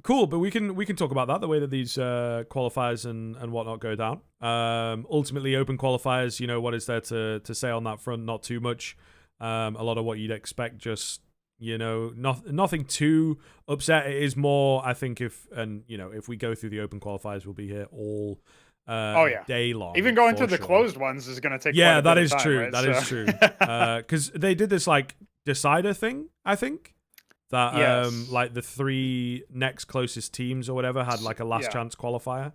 Cool, but we can talk about that, the way that these qualifiers and whatnot go down. Ultimately, open qualifiers, you know, what is there to say on that front? Not too much. A lot of what you'd expect, just, you know, nothing too upset. It is more, I think, if we go through the open qualifiers, we'll be here all day long. Even going through the closed ones is going to take that quite a is bit of time, true. right? That is true. Because they did this like decider thing, I think. That like the 3 next closest teams or whatever had like a last chance qualifier.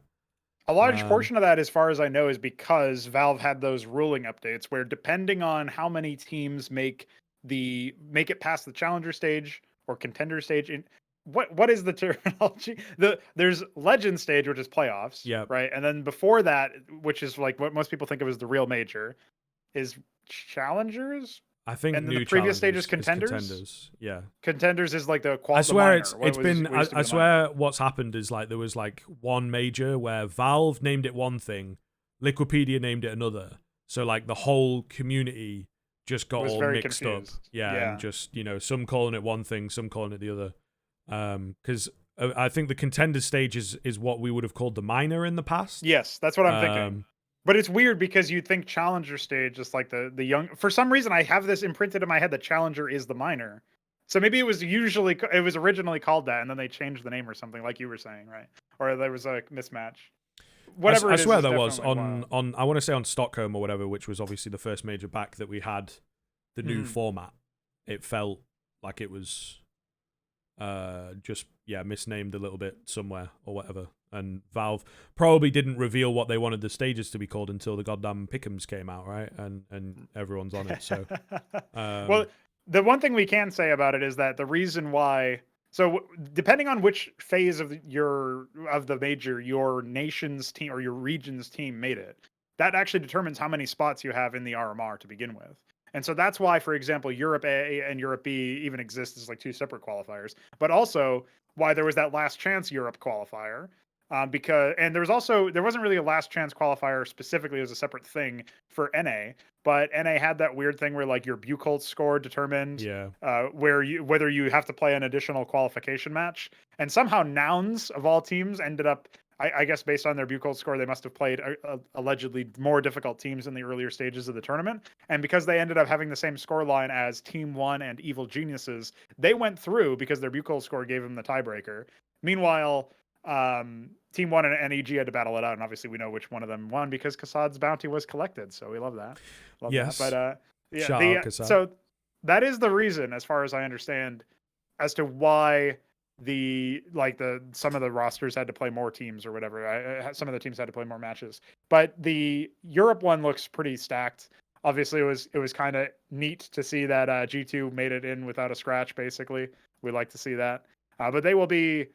A large portion of that, as far as I know, is because Valve had those ruling updates where, depending on how many teams make it past the challenger stage or contender stage, in what is the terminology? There's legend stage, which is playoffs, right? And then before that, which is like what most people think of as the real major, is challengers. I think, and then the previous stage is contenders. Yeah, contenders is like the qualifier. I swear it's been. I swear what's happened is like there was like one major where Valve named it one thing, Liquipedia named it another. So like the whole community just got all mixed confused. up. Yeah, and just, you know, some calling it one thing, some calling it the other. Because I think the contender stage is what we would have called the minor in the past. Yes, that's what I'm thinking. But it's weird because you think challenger stage is like the young. For some reason, I have this imprinted in my head that challenger is the minor. So maybe it was originally called that, and then they changed the name or something, like you were saying, right? Or there was a mismatch. Whatever. I swear there was on I want to say on Stockholm or whatever, which was obviously the first major back that we had the new format. It felt like it was just misnamed a little bit somewhere or whatever. And Valve probably didn't reveal what they wanted the stages to be called until the goddamn pick'ems came out, right? And everyone's on it. So, well, the one thing we can say about it is that the reason why. So, depending on which phase of the major your nation's team or your region's team made it, that actually determines how many spots you have in the RMR to begin with. And so that's why, for example, Europe A and Europe B even exist as like 2 separate qualifiers. But also why there was that last chance Europe qualifier. Because there wasn't really a last chance qualifier specifically as a separate thing for NA, but NA had that weird thing where like your Buchholz score determined whether you have to play an additional qualification match, and somehow Nouns of all teams ended up, I guess based on their Buchholz score, they must have played allegedly more difficult teams in the earlier stages of the tournament, and because they ended up having the same score line as Team 1 and Evil Geniuses, they went through because their Buchholz score gave them the tiebreaker. Meanwhile, Team 1 and NEG had to battle it out, and obviously we know which one of them won because Kassad's bounty was collected, so we love that. Yes. That. But Shout out Kassad. So that is the reason, as far as I understand, as to why some of the rosters had to play more teams or whatever. Some of the teams had to play more matches, but the Europe one looks pretty stacked. Obviously, it was kind of neat to see that G2 made it in without a scratch. Basically, we like to see that, but they will be.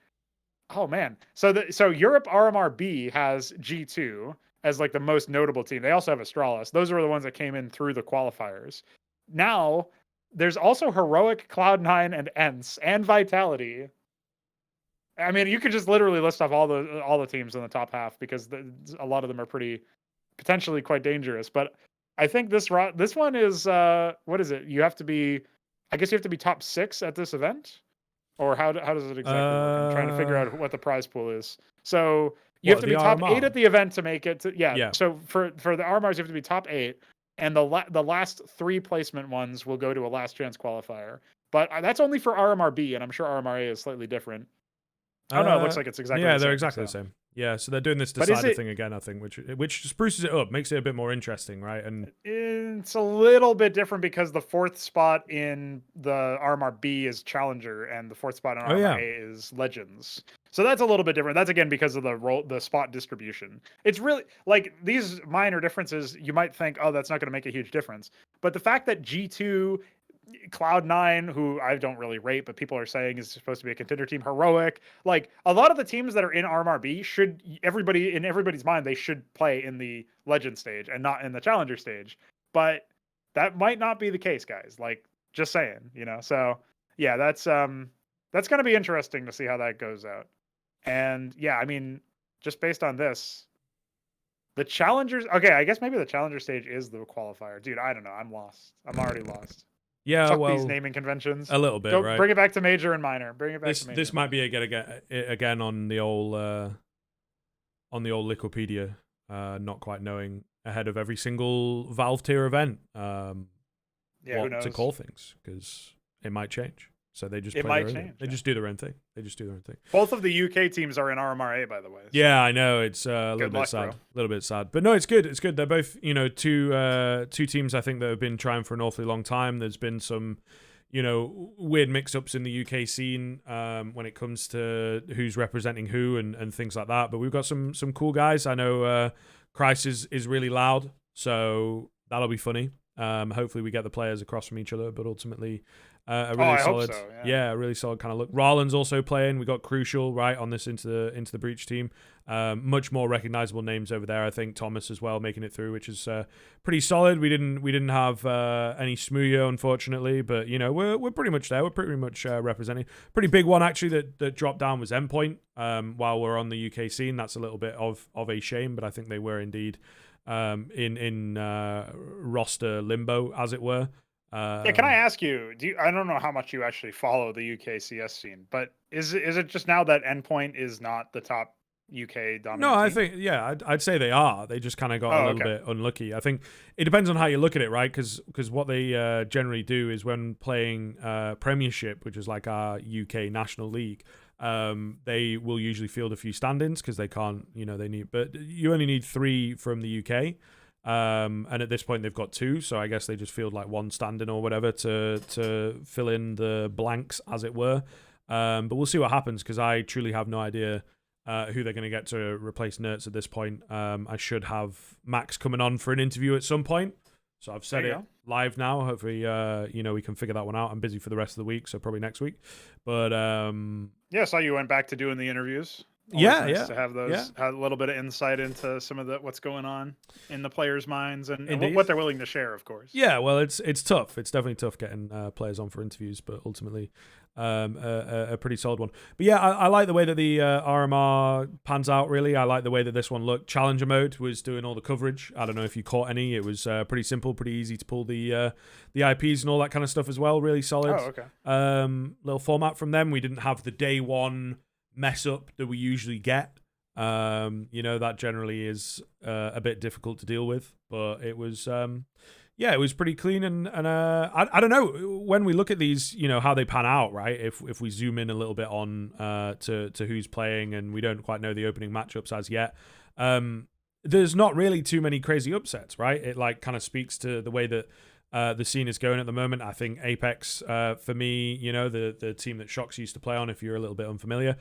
Oh man. So Europe RMR B has G2 as like the most notable team. They also have Astralis. Those are the ones that came in through the qualifiers. Now, there's also Heroic, Cloud9, and ENCE, and Vitality. I mean, you could just literally list off all the teams in the top half because a lot of them are potentially quite dangerous. But I think this one is what is it? I guess you have to be top 6 at this event. Or how does it exactly work? I'm trying to figure out what the prize pool is. So you have to be top RMR? 8 at the event to make it. Yeah. So for the RMRs, you have to be top 8, and the last 3 placement ones will go to a last chance qualifier. But that's only for RMR B, and I'm sure RMR A is slightly different. Oh no, it looks like it's exactly the same. Yeah, they're exactly the same. Yeah, so they're doing this decider thing again, I think, which spruces it up, makes it a bit more interesting, right? And it's a little bit different because the 4th spot in the RMR B is Challenger, and the 4th spot in RMR A is Legends. So that's a little bit different. That's again because of the spot distribution. It's really like these minor differences. You might think, oh, that's not going to make a huge difference, but the fact that G2, Cloud9, who I don't really rate, but people are saying is supposed to be a contender team, Heroic, like a lot of the teams that are in RMR B should everybody's mind, they should play in the Legend stage and not in the Challenger stage. But that might not be the case, guys. Like, just saying, So yeah, that's going to be interesting to see how that goes out. And yeah, I mean, just based on this, the challengers. Okay, I guess maybe the challenger stage is the qualifier. Dude, I don't know. I'm lost. I'm already lost. Yeah, Fuck these naming conventions. A little bit, right? Bring it back to major and minor. Bring it back to major. This might be again on the old Liquipedia, not quite knowing ahead of every single Valve tier event what to call things, because it might change. So they just They just do their own thing. Both of the UK teams are in RMR A, by the way. So. Yeah, I know. It's a little bit sad. A little bit sad. But no, it's good. It's good. They're both, two teams I think that have been trying for an awfully long time. There's been some, weird mix-ups in the UK scene when it comes to who's representing who and things like that. But we've got some cool guys. I know Christ is really loud, so that'll be funny. Hopefully we get the players across from each other, but ultimately a really solid, so, a really solid kind of look. Roland's also playing. We got Crucial right on this into the Breach team. Much more recognizable names over there. I think Thomas as well making it through, which is pretty solid. We didn't have any Smuyo, unfortunately, but we're pretty much there. We're pretty much representing. Pretty big one actually that dropped down was Endpoint. While we're on the UK scene, that's a little bit of a shame, but I think they were indeed in roster limbo, as it were. Can I ask you? I don't know how much you actually follow the UK CS scene, but is it just now that Endpoint is not the top UK dominant? No, I team? think I'd say they are. They just kind of got a little bit unlucky. I think it depends on how you look at it, right? Because what they generally do is when playing Premiership, which is like our UK national league. They will usually field a few stand-ins because they can't, but you only need 3 from the UK. And at this point they've got 2, so I guess they just field like 1 stand-in or whatever to fill in the blanks, as it were. But we'll see what happens, because I truly have no idea who they're going to get to replace Nertz at this point. I should have Max coming on for an interview at some point. So I've said it live now. Hopefully, we can figure that one out. I'm busy for the rest of the week, so probably next week. But I saw you went back to doing the interviews. Nice to have those, have a little bit of insight into some of what's going on in the players' minds and what they're willing to share, of course. Yeah, well, it's tough. It's definitely tough getting players on for interviews, but ultimately a pretty solid one. But yeah, I like the way that the RMR pans out, really. I like the way that this one looked. Challenger mode was doing all the coverage. I don't know if you caught any. It was pretty simple, pretty easy to pull the IPs and all that kind of stuff as well. Really solid. Oh, okay. Little format from them. We didn't have the day one mess up that we usually get. That generally is a bit difficult to deal with, but it was it was pretty clean and I don't know, when we look at these, how they pan out, right? If we zoom in a little bit on to who's playing, and we don't quite know the opening matchups as yet, there's not really too many crazy upsets, right? It like kind of speaks to the way that the scene is going at the moment. I think Apex, for me, the team that Shox used to play on, if you're a little bit unfamiliar,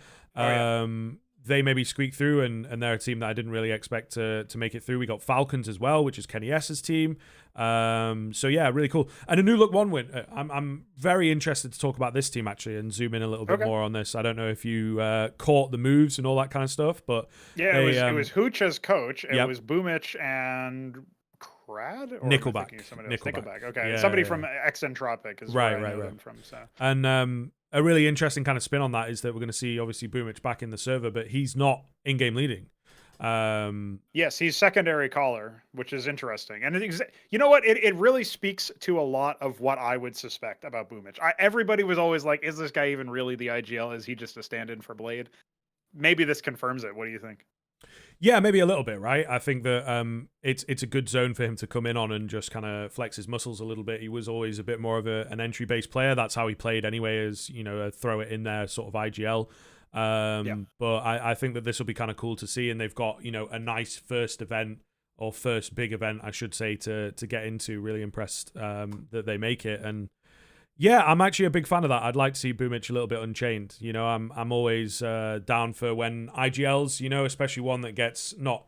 they maybe squeak through, and they're a team that I didn't really expect to make it through. We got Falcons as well, which is Kenny S's team. So yeah, really cool. And a new look one win. I'm very interested to talk about this team actually and zoom in a little bit more on this. I don't know if you caught the moves and all that kind of stuff, but yeah, it was Hooch as coach. It was Boomich and Crad or Nickelback. Nickelback. Okay, somebody from Eccentropic is where I know them from. So. And a really interesting kind of spin on that is that we're going to see obviously Boomich back in the server, but he's not in-game leading. Yes, he's secondary caller, which is interesting. And you know what? It really speaks to a lot of what I would suspect about Boomich. Everybody was always like, is this guy even really the IGL? Is he just a stand-in for Blade? Maybe this confirms it. What do you think? Yeah, maybe a little bit, right? I think that it's a good zone for him to come in on and just kind of flex his muscles a little bit. He was always a bit more of an entry-based player. That's how he played anyway, as, a throw it in there sort of IGL. But I think that this will be kind of cool to see, and they've got, a nice first event, or first big event, I should say, to get into. Really impressed that they make it. And Yeah, I'm actually a big fan of that. I'd like to see Boomic a little bit unchained. You know, I'm always down for when IGLs, you know, especially one that gets not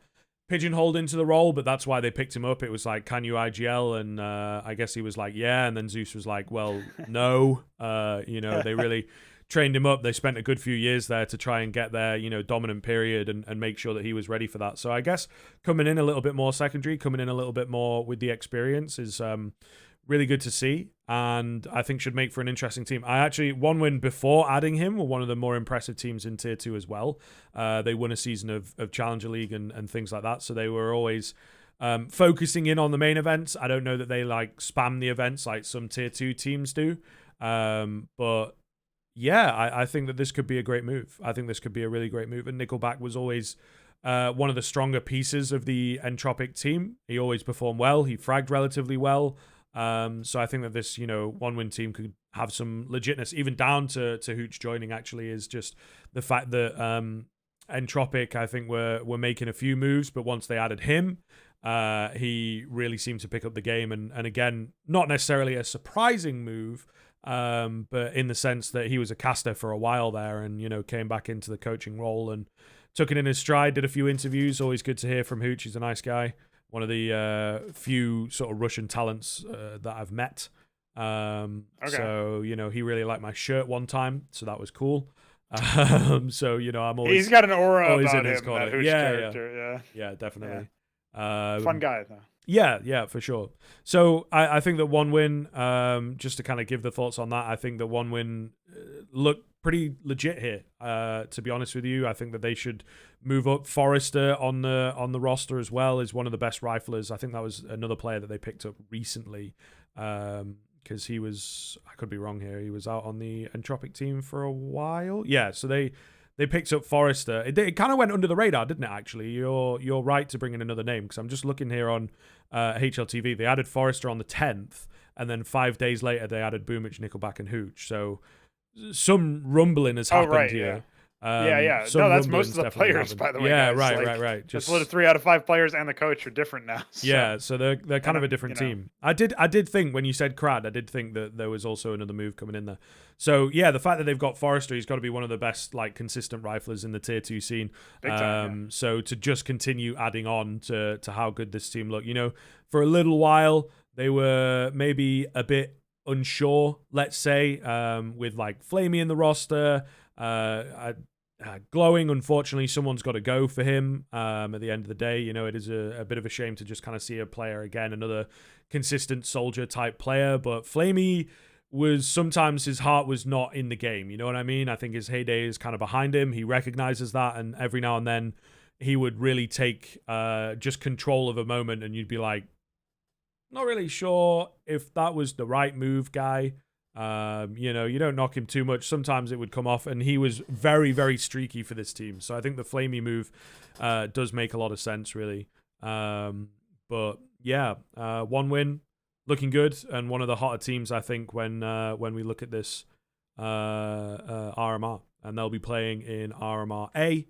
pigeonholed into the role, but that's why they picked him up. It was like, can you IGL? And I guess he was like, yeah. And then Zeus was like, well, no. You know, they really trained him up. They spent a good few years there to try and get their, you know, dominant period and make sure that he was ready for that. So I guess coming in a little bit more secondary, coming in a little bit more with the experience is really good to see, and I think should make for an interesting team. I actually, one win before adding him, were one of the more impressive teams in Tier 2 as well. They won a season of Challenger League and things like that, so they were always focusing in on the main events. I don't know that they like spam the events like some Tier 2 teams do, but yeah, I think that this could be a great move. I think this could be a really great move, and Nickelback was always one of the stronger pieces of the Entropic team. He always performed well. He fragged relatively well. So I think that this, you know, one-win team could have some legitness, even down to Hooch joining. Actually, is just the fact that Entropic, I think, were making a few moves, but once they added him, he really seemed to pick up the game. And again, not necessarily a surprising move, but in the sense that he was a caster for a while there, and you know, came back into the coaching role and took it in his stride. Did a few interviews. Always good to hear from Hooch. He's a nice guy. One of the few sort of Russian talents that I've met. So, you know, he really liked my shirt one time, so that was cool. So, you know, I'm always... He's got an aura always about in his him, corner. that Hooch character. Yeah, definitely. Yeah. Fun guy, though. Yeah, for sure. So I think that one win, just to kind of give the thoughts on that, I think that one win looked pretty legit here. To be honest with you, I think that they should move up. Forrester on the roster as well is one of the best riflers. I think that was another player that they picked up recently, because he was, I could be wrong here, he was out on the Entropic team for a while. Yeah, so they picked up Forrester. It kind of went under the radar, didn't it, actually? You're right to bring in another name, because I'm just looking here on HLTV. They added Forrester on the 10th, and then 5 days later they added Boomich, Nickelback, and Hooch. So some rumbling has happened here. Yeah. No, that's most of the players, by the way. Yeah, guys. right. Just the 3 out of 5 players and the coach are different now. So. Yeah, so they're kind of a different team. I did think when you said Crad, I did think that there was also another move coming in there. So yeah, the fact that they've got Forrester, he's got to be one of the best like consistent riflers in the Tier 2 scene. Big time, So to just continue adding on to how good this team look, you know, for a little while they were maybe a bit unsure, let's say, with like Flamey in the roster. Glowing, unfortunately, someone's got to go for him at the end of the day. You know, it is a bit of a shame to just kind of see a player again, another consistent soldier type player. But Flamey was, sometimes his heart was not in the game. You know what I mean? I think his heyday is kind of behind him. He recognizes that, and every now and then he would really take just control of a moment, and you'd be like, not really sure if that was the right move, guy. You know, you don't knock him too much. Sometimes it would come off, and he was very, very streaky for this team. So I think the Flamey move does make a lot of sense, really. But yeah, one win, looking good, and one of the hotter teams, I think, when we look at this RMR, and they'll be playing in RMR A,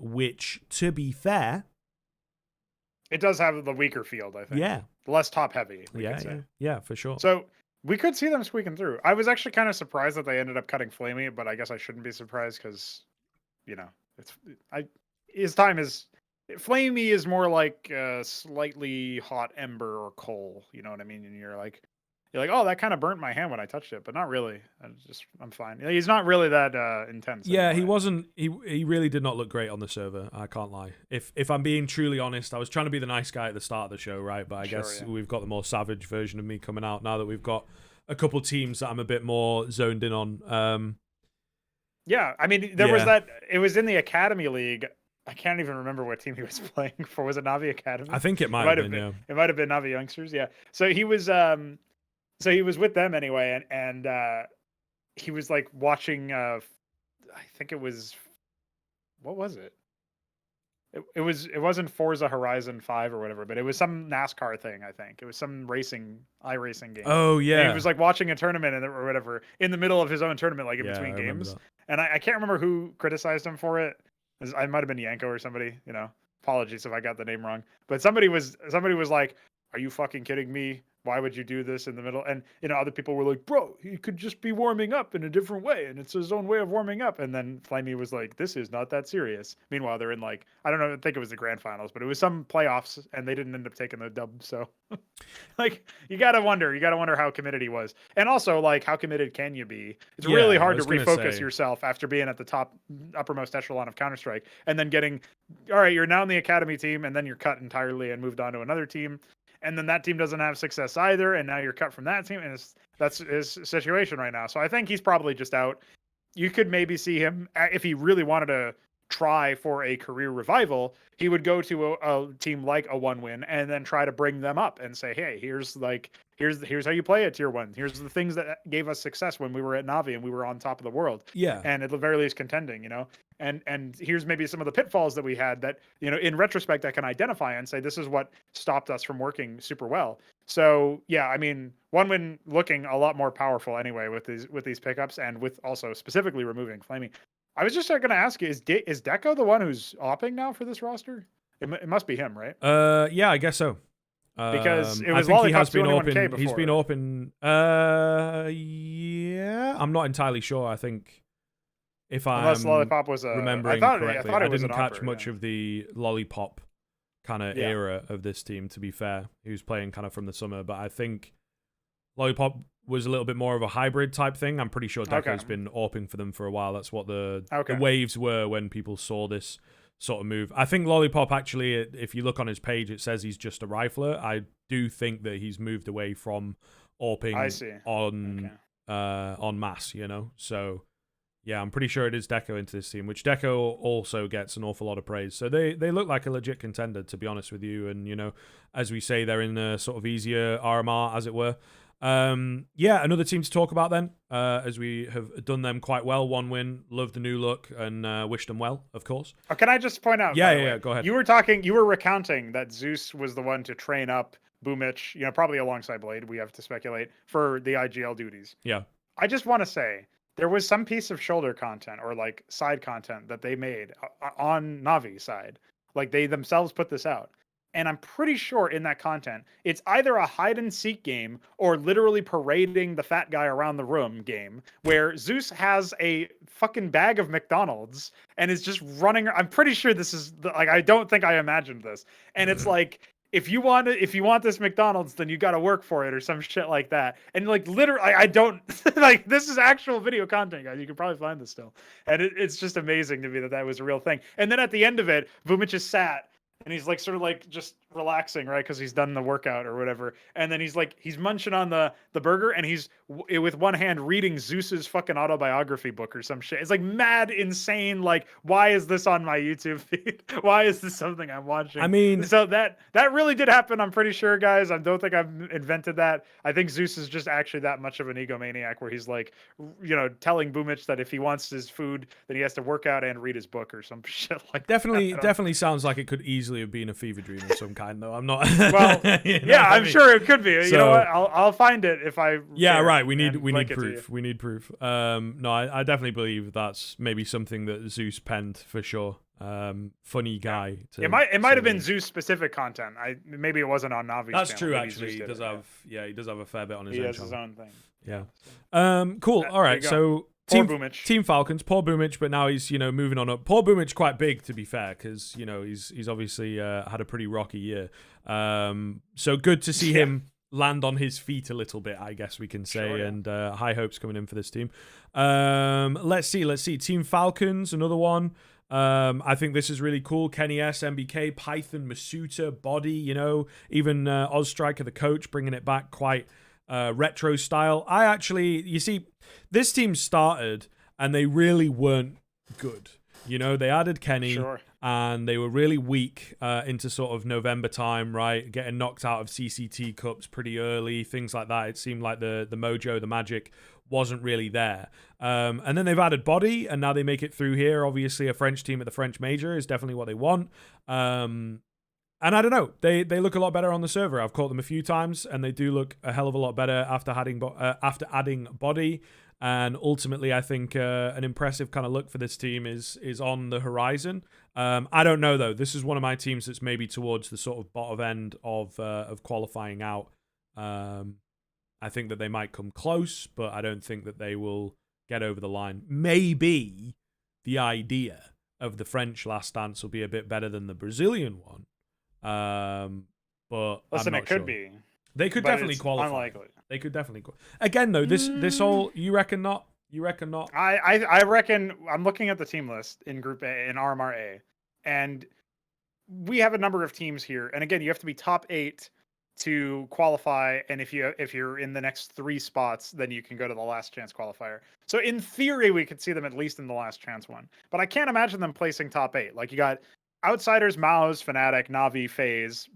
which, to be fair, it does have the weaker field, I think. Yeah, less top heavy. Yeah, for sure. So we could see them squeaking through. I was actually kind of surprised that they ended up cutting Flamey, but I guess I shouldn't be surprised because, you know, his time is... Flamey is more like slightly hot ember or coal. You know what I mean? And you're like, oh, that kind of burnt my hand when I touched it, but not really. I'm fine. He's not really that intense. Yeah, anyway. he wasn't. He really did not look great on the server. I can't lie. If I'm being truly honest, I was trying to be the nice guy at the start of the show, right? But I guess we've got the more savage version of me coming out now that we've got a couple teams that I'm a bit more zoned in on. Yeah, I mean, there was that. It was in the Academy League. I can't even remember what team he was playing for. Was it Navi Academy? I think it might have been. Yeah, it might have been Navi Youngsters. Yeah. So he was. So he was with them anyway, and he was like watching. I think it was. What was it? It wasn't Forza Horizon 5 or whatever, but it was some NASCAR thing. I think it was some iRacing game. Oh yeah. And he was like watching a tournament or whatever in the middle of his own tournament, like in between games. And I can't remember who criticized him for it. I might have been Yanko or somebody. You know, apologies if I got the name wrong. But somebody was like, "Are you fucking kidding me? why would you do this in the middle? And other people were like, bro, he could just be warming up in a different way, and it's his own way of warming up. And then Flamey was like, this is not that serious. Meanwhile, they're in like, I don't know, I think it was the grand finals, but it was some playoffs, and they didn't end up taking the dub. So like, you gotta wonder how committed he was, and also like, how committed can you be? It's really hard to refocus yourself after being at the uppermost echelon of Counter-Strike, and then getting, all right, you're now in the academy team, and then you're cut entirely and moved on to another team. And then that team doesn't have success either, and now you're cut from that team, and that's his situation right now. So I think he's probably just out. You could maybe see him, if he really wanted to try for a career revival, he would go to a team like a 1win and then try to bring them up and say, hey, here's how you play at tier 1. Here's the things that gave us success when we were at Navi and we were on top of the world. Yeah. And at the very least contending, and here's maybe some of the pitfalls that we had that, in retrospect, I can identify and say, this is what stopped us from working super well. So yeah, I mean, 1win looking a lot more powerful anyway with these pickups, and with also specifically removing Flamey. I was just going to ask you, is Deco the one who's opping now for this roster? It must be him, right? Yeah, I guess so. Because it was I think he has been open. before. He's been open. Yeah, I'm not entirely sure. I think unless Lollipop was remembering correctly, I didn't catch much of the Lollipop kind of era of this team. To be fair, he was playing kind of from the summer, but I think Lollipop was a little bit more of a hybrid type thing. I'm pretty sure Deco's been AWPing for them for a while. That's what the waves were when people saw this sort of move. I think Lollipop, actually, if you look on his page, it says he's just a rifler. I do think that he's moved away from AWPing on mass, So yeah, I'm pretty sure it is Deco into this team, which Deco also gets an awful lot of praise. So they look like a legit contender, to be honest with you. And, as we say, they're in a sort of easier RMR, as it were. Another team to talk about then, as we have done them quite well. 1win, loved the new look, and wished them well, of course. Oh, can I just point out? Yeah, go ahead. You were recounting that Zeus was the one to train up Boomich, probably alongside Blade, we have to speculate, for the IGL duties. Yeah. I just want to say, there was some piece of shoulder content or like side content that they made on Navi's side. Like, they themselves put this out. And I'm pretty sure in that content, it's either a hide and seek game or literally parading the fat guy around the room game, where Zeus has a fucking bag of McDonald's and is just running. I'm pretty sure this is I don't think I imagined this. And it's like, if you want this McDonald's, then you got to work for it or some shit like that. And like, literally, I don't like, this is actual video content, guys. You can probably find this still. And it's just amazing to me that was a real thing. And then at the end of it, Boomich is sat. And he's like sort of like just relaxing, right? Because he's done the workout or whatever. And then he's munching on the burger, and he's with one hand reading Zeus's fucking autobiography book or some shit. It's like mad insane. Like, why is this on my YouTube feed? Why is this something I'm watching? I mean, so that really did happen. I'm pretty sure, guys. I don't think I've invented that. I think Zeus is just actually that much of an egomaniac, where he's like, telling Boomich that if he wants his food, then he has to work out and read his book or some shit like that. Definitely sounds like it could easily have been a fever dream of some kind, though. I'm not. Well, I'm sure it could be. So, you know what? I'll find it if I. Yeah, right. We need proof. We need proof. No, I definitely believe that's maybe something that Zeus penned for sure. Funny guy. It might have been Zeus specific content. Maybe it wasn't on Navi's. That's channel. True. Maybe actually, he does have a fair bit on his own. He has channel. his own thing. Yeah. Cool. All right. So. Team Falcons, poor Boomich, but now he's moving on up. Poor Boomich, quite big to be fair, because he's obviously had a pretty rocky year. So good to see him land on his feet a little bit, I guess we can say, sure, and high hopes coming in for this team. Let's see. Team Falcons, another one. I think this is really cool. Kenny S, MBK, Python, Masuta, Body. Even Ozstriker, the coach, bringing it back quite. Retro style. You see, this team started and they really weren't good. They added Kenny, sure, and they were really weak into sort of November time, right? Getting knocked out of CCT Cups pretty early, things like that. It seemed like the mojo, the magic wasn't really there. And then they've added Body, and now they make it through here. Obviously, a French team at the French Major is definitely what they want. And I don't know, they look a lot better on the server. I've caught them a few times, and they do look a hell of a lot better after adding Body. And ultimately, I think an impressive kind of look for this team is on the horizon. I don't know though. This is one of my teams that's maybe towards the sort of bottom end of qualifying out I think that they might come close, but I don't think that they will get over the line. Maybe the idea of the French last dance will be a bit better than the Brazilian one. But listen, I'm not it could sure. be. They could definitely qualify. Unlikely. They could definitely. Again, though, this whole you reckon not? You reckon not? I reckon. I'm looking at the team list in Group A in RMR A, and we have a number of teams here. And again, you have to be top 8 to qualify. And if you're in the next 3 spots, then you can go to the last chance qualifier. So in theory, we could see them at least in the last chance one. But I can't imagine them placing top 8. Like you got Outsiders, Maus, Fnatic, Na'Vi, FaZe.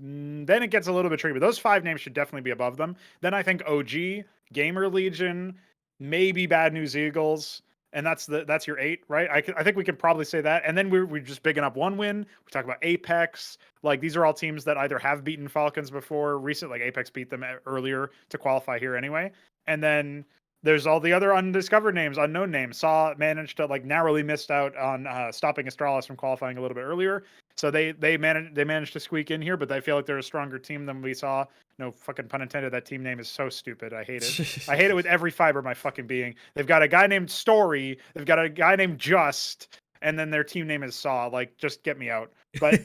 Then it gets a little bit tricky, but those 5 names should definitely be above them. Then I think OG, Gamer Legion, maybe Bad News Eagles, and that's your 8, right? I think we can probably say that. And then we're just bigging up one win. We talk about Apex. Like these are all teams that either have beaten Falcons before, recently. Like Apex beat them earlier to qualify here anyway. And then there's all the other undiscovered names, unknown names. Saw managed to narrowly missed out on stopping Astralis from qualifying a little bit earlier. So they managed to squeak in here, but I feel like they're a stronger team than we saw. No fucking pun intended. That team name is so stupid. I hate it. I hate it with every fiber of my fucking being. They've got a guy named Story. They've got a guy named Just, and then their team name is Saw. Like, just get me out. But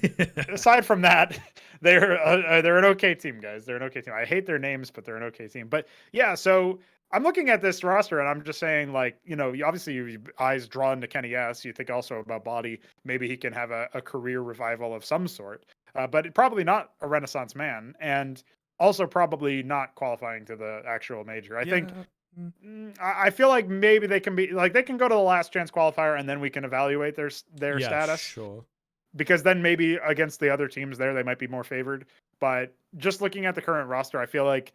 aside from that, they're an okay team, guys. They're an okay team. I hate their names, but they're an okay team. But yeah, so I'm looking at this roster and I'm just saying, like, obviously your eyes drawn to Kenny S. You think also about Body. Maybe he can have a career revival of some sort, but probably not a Renaissance man, and also probably not qualifying to the actual major. I feel like maybe they can be like, they can go to the last chance qualifier and then we can evaluate their status. Sure. Because then maybe against the other teams there, they might be more favored. But just looking at the current roster, I feel like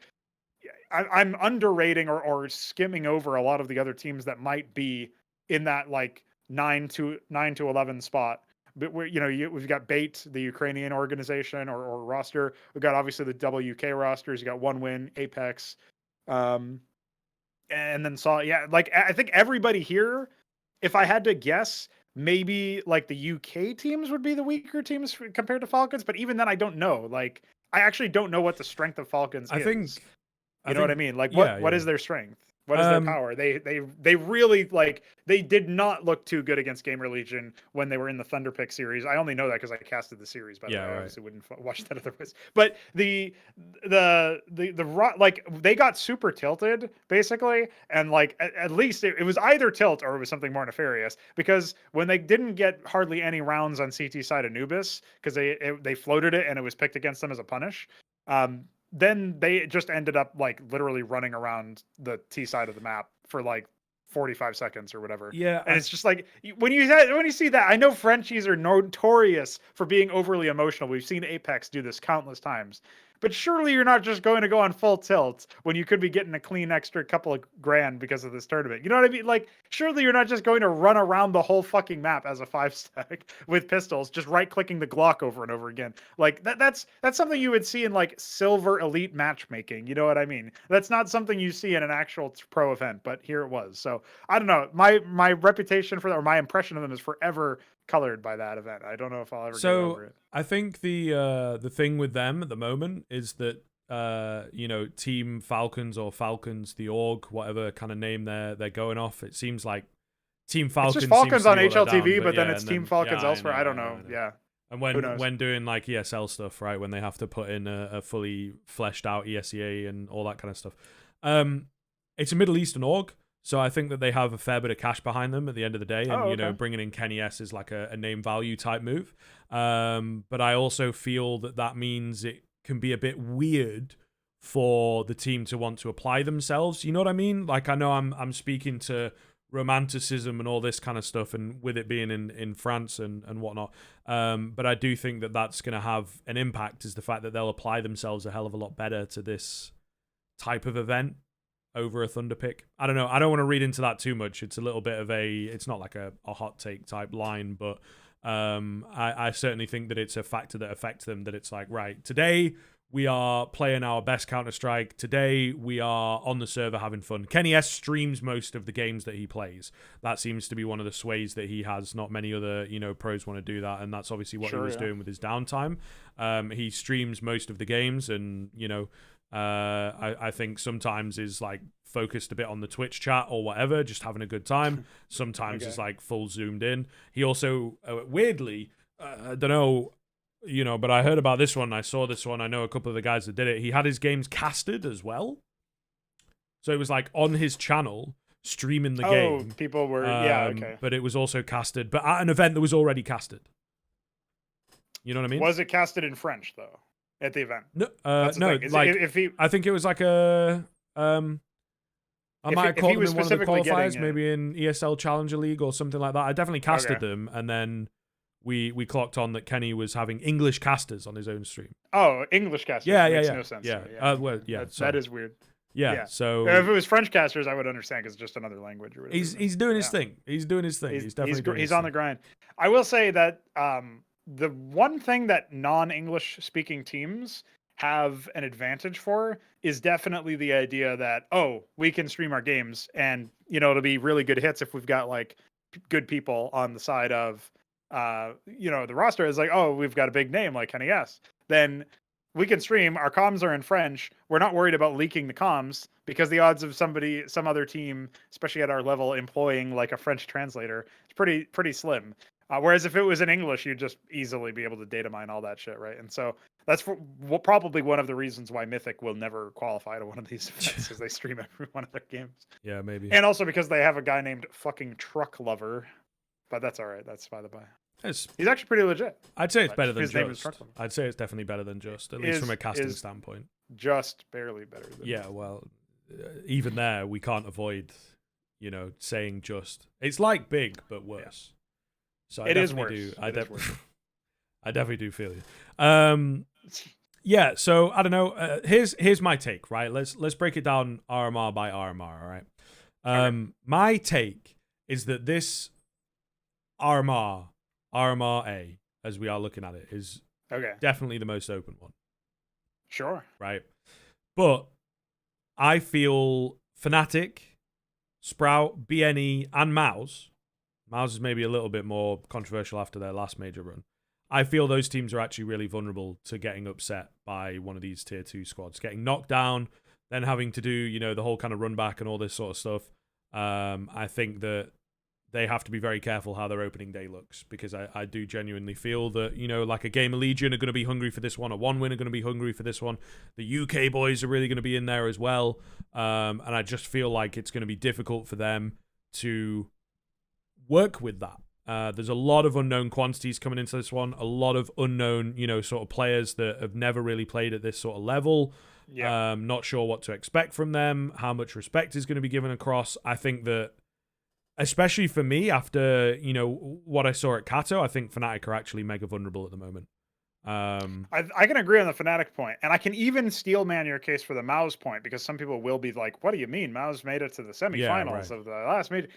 I'm underrating or skimming over a lot of the other teams that might be in that like 9 to 11 spot. But we've got Bait, the Ukrainian organization or roster. We've got obviously the WK rosters. You got One Win, Apex, and then I think everybody here, if I had to guess, maybe like the UK teams would be the weaker teams compared to Falcons. But even then, I don't know. Like, I actually don't know what the strength of Falcons is. You know what I mean? Like, what is their strength? What is their power? They really, like, they did not look too good against Gamer Legion when they were in the Thunder Pick series. I only know that because I casted the series, by the way. I obviously wouldn't watch that otherwise. But the they got super tilted basically, and like at least it was either tilt or it was something more nefarious, because when they didn't get hardly any rounds on CT side Anubis because they floated it and it was picked against them as a punish. Then they just ended up like literally running around the T side of the map for like 45 seconds or whatever. Yeah. And it's just like when you see that, I know Frenchies are notorious for being overly emotional. We've seen Apex do this countless times. But surely you're not just going to go on full tilt when you could be getting a clean extra couple of grand because of this tournament. You know what I mean? Like, surely you're not just going to run around the whole fucking map as a 5-stack with pistols, just right-clicking the Glock over and over again. Like, that's something you would see in, like, silver elite matchmaking. You know what I mean? That's not something you see in an actual pro event, but here it was. So, I don't know. My reputation for that, or my impression of them, is forever colored by that event. I don't know if I'll ever get over it. I think the thing with them at the moment is that Team Falcons or Falcons, the org, whatever kind of name they're going off, it seems like Team Falcons. It's just Falcons on HLTV, but then it's Team Falcons elsewhere. I don't know. Yeah. And when doing like ESL stuff, right, when they have to put in a fully fleshed out ESEA and all that kind of stuff, it's a Middle Eastern org. So I think that they have a fair bit of cash behind them at the end of the day, and bringing in Kenny S is like a name value type move. But I also feel that means it can be a bit weird for the team to want to apply themselves. You know what I mean? Like, I know I'm speaking to romanticism and all this kind of stuff, and with it being in France and whatnot. But I do think that that's going to have an impact, is the fact that they'll apply themselves a hell of a lot better to this type of event over a Thunder Pick. I don't know. I don't want to read into that too much. It's a little bit of it's not like a hot take type line, but I certainly think that it's a factor that affects them, that it's like, right, today we are playing our best Counter-Strike. Today we are on the server having fun. Kenny S streams most of the games that he plays. That seems to be one of the sways that he has. Not many other, pros want to do that, and that's obviously what he was doing with his downtime. He streams most of the games, and, I think sometimes is like focused a bit on the Twitch chat or whatever, just having a good time. Sometimes Okay. is like full zoomed in. He also weirdly, I don't know, but I heard about this one. I saw this one. I know a couple of the guys that did it. He had his games casted as well, so it was like on his channel streaming the game. People were okay. But it was also casted, but at an event that was already casted. You know what I mean? Was it casted in French though? At the event? No, no. Like, if he, I think it was like a. I might have caught them in one of the qualifiers, maybe in ESL Challenger League or something like that. I definitely casted them, and then we clocked on that Kenny was having English casters on his own stream. Oh, English casters. Makes no sense. That is weird. Yeah. So if it was French casters, I would understand because it's just another language. Or whatever. He's doing his thing. He's doing his thing. He's definitely he's on the grind. I will say that the one thing that non-English speaking teams have an advantage for is definitely the idea that, we can stream our games and, it'll be really good hits if we've got like good people on the side of, the roster is like, we've got a big name like Kenny S. Then we can stream. Our comms are in French. We're not worried about leaking the comms because the odds of some other team, especially at our level, employing like a French translator is pretty slim. Whereas if it was in English, you'd just easily be able to data mine all that shit, right? And so that's probably one of the reasons why Mythic will never qualify to one of these events because they stream every one of their games. Yeah, maybe. And also because they have a guy named fucking Truck Lover, but that's all right. That's by the by. He's actually pretty legit. I'd say it's better than His name is Truck Just. Lover. I'd say it's definitely better than Just, at least from a casting standpoint. Just barely better than Yeah, well, even there, we can't avoid, saying Just. It's like Big, but worse. So I definitely do feel you. Yeah, so I don't know. Here's my take, right? Let's break it down RMR by RMR, all right? My take is that this RMR A, as we are looking at it, is definitely the most open one. Sure. Right? But I feel Fnatic, Sprout, BNE, and Mouse is maybe a little bit more controversial after their last major run. I feel those teams are actually really vulnerable to getting upset by one of these tier 2 squads, getting knocked down, then having to do, the whole kind of run back and all this sort of stuff. I think that they have to be very careful how their opening day looks, because I do genuinely feel that, like a Game of Legion are going to be hungry for this one, a OneWin are going to be hungry for this one. The UK boys are really going to be in there as well. And I just feel like it's going to be difficult for them to work with that. There's a lot of unknown quantities coming into this one, a lot of unknown, sort of players that have never really played at this sort of level. Yeah. Not sure what to expect from them, how much respect is going to be given across. I think that, especially for me, after, what I saw at Kato, I think Fnatic are actually mega vulnerable at the moment. I can agree on the Fnatic point, and I can even steel man your case for the Mouse point, because some people will be like, what do you mean? Mouse made it to the semifinals of the last major.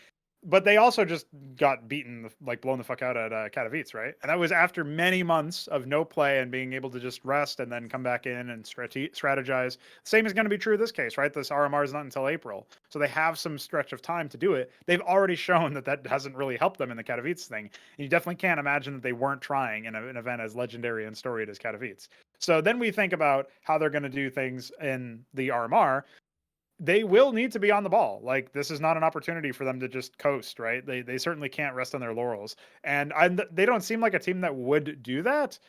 But they also just got beaten, like blown the fuck out at Katowice, right? And that was after many months of no play and being able to just rest and then come back in and strategize. Same is going to be true in this case, right? This RMR is not until April. So they have some stretch of time to do it. They've already shown that hasn't really helped them in the Katowice thing. And you definitely can't imagine that they weren't trying in an event as legendary and storied as Katowice. So then we think about how they're going to do things in the RMR. They will need to be on the ball. Like, this is not an opportunity for them to just coast, right? They certainly can't rest on their laurels. And they don't seem like a team that would do that,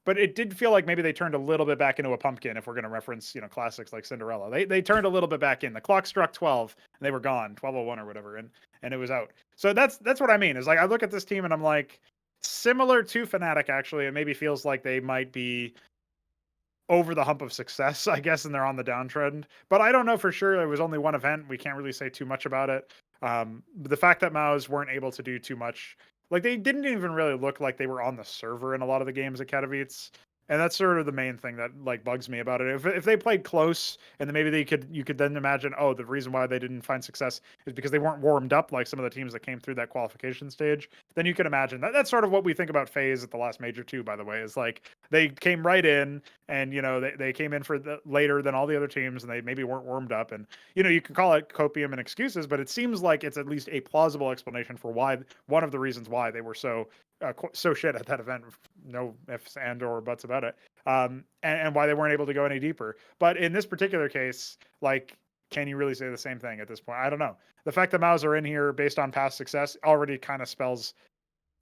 but it did feel like maybe they turned a little bit back into a pumpkin, if we're going to reference, classics like Cinderella. They turned a little bit back in. The clock struck 12 and they were gone, 12:01 or whatever, and it was out. So that's what I mean. Is like, I look at this team and I'm like, similar to Fnatic, actually, it maybe feels like they might be over the hump of success, I guess, and they're on the downtrend. But I don't know for sure. It was only one event. We can't really say too much about it. The fact that Maus weren't able to do too much, like, they didn't even really look like they were on the server in a lot of the games at Katowice. And that's sort of the main thing that, like, bugs me about it. If they played close, and then maybe you could then imagine, the reason why they didn't find success is because they weren't warmed up like some of the teams that came through that qualification stage. Then you can imagine that. That's sort of what we think about FaZe at the last major too, by the way, is like they came right in, and they came in for later than all the other teams, and they maybe weren't warmed up. And you can call it copium and excuses, but it seems like it's at least a plausible explanation for why, one of the reasons why they were so shit at that event. No ifs and or buts about it. and why they weren't able to go any deeper. But in this particular case, like, can you really say the same thing at this point? I don't know. The fact that Maus are in here based on past success already kind of spells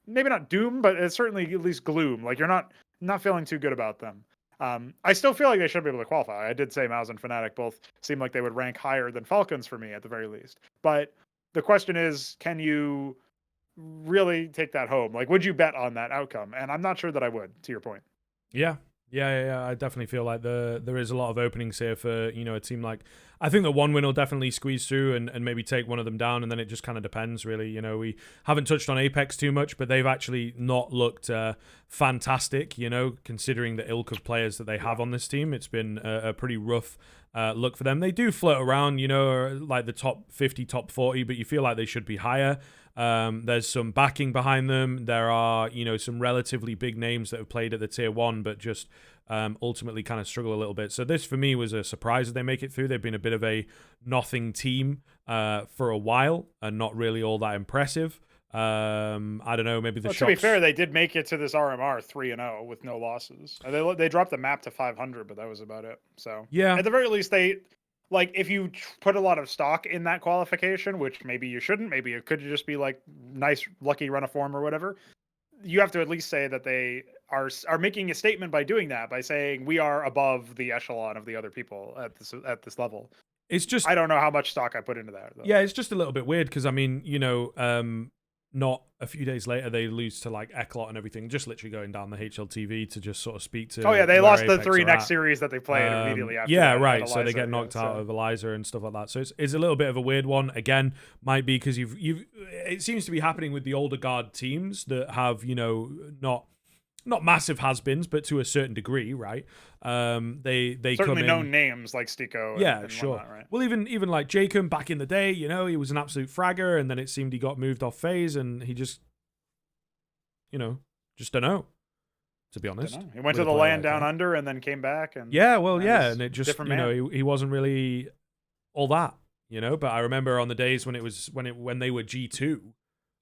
maybe not doom, but it's certainly at least gloom. Like, you're not feeling too good about them. I still feel like they should be able to qualify. I did say Maus and Fnatic both seem like they would rank higher than Falcons for me at the very least. But the question is, can you really take that home? Like, would you bet on that outcome? And I'm not sure that I would, to your point. Yeah. I definitely feel like there is a lot of openings here for, a team like, I think that one win will definitely squeeze through and maybe take one of them down, and then it just kind of depends, really. We haven't touched on Apex too much, but they've actually not looked fantastic, considering the ilk of players that they have on this team. It's been a pretty rough look for them. They do float around, like the top 50, top 40, but you feel like they should be higher. There's some backing behind them. There are, some relatively big names that have played at the tier 1, but just ultimately kind of struggle a little bit. So this, for me, was a surprise that they make it through. They've been a bit of a nothing team for a while and not really all that impressive. I don't know, maybe the shots... To be fair, they did make it to this RMR 3-0 with no losses. They dropped the map to 500, but that was about it. So yeah, at the very least, they... Like, if you put a lot of stock in that qualification, which maybe you shouldn't, maybe it could just be like nice, lucky run of form or whatever, you have to at least say that they are making a statement by doing that, by saying we are above the echelon of the other people at this level. It's just... I don't know how much stock I put into that, though. Yeah, it's just a little bit weird because, I mean, not a few days later they lose to like Eclot and everything, just literally going down the HLTV to just sort of speak to... Oh yeah, they lost the 3 next series that they played immediately after. Yeah, right. So they get knocked out of Eliza and stuff like that. So it's a little bit of a weird one. Again, might be because it seems to be happening with the older guard teams that have, not massive has-beens, but to a certain degree, right? They certainly come in... known names like Stico. And sure. Whatnot, right? Well, even like Jacob back in the day, he was an absolute fragger, and then it seemed he got moved off phase, and he just, just don't know. To be honest, he went to the land down under, and then came back, and and it just he wasn't really all that, But I remember on the days when they were G2,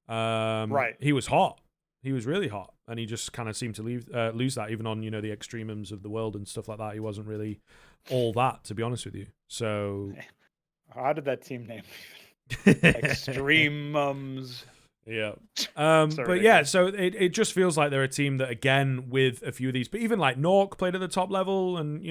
right, he was hot. He was really hot, and he just kind of seemed to lose that, even on, the extremums of the world and stuff like that. He wasn't really all that, to be honest with you. So... How did that team name? Extremums. Yeah. But yeah, so it just feels like they're a team that, again, with a few of these... But even like Nork played at the top level and,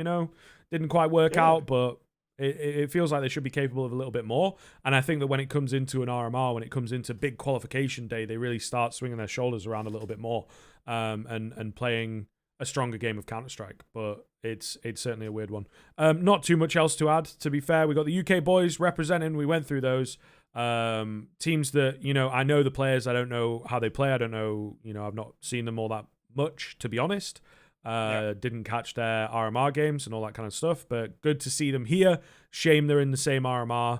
didn't quite work out, but... It feels like they should be capable of a little bit more. And I think that when it comes into an RMR, when it comes into big qualification day, they really start swinging their shoulders around a little bit more and playing a stronger game of Counter-Strike. But it's certainly a weird one. Not too much else to add, to be fair. We got the UK boys representing. We went through those. Teams that, I know the players. I don't know how they play. I don't know, I've not seen them all that much, to be honest. Didn't catch their RMR games and all that kind of stuff, but good to see them here. Shame they're in the same RMR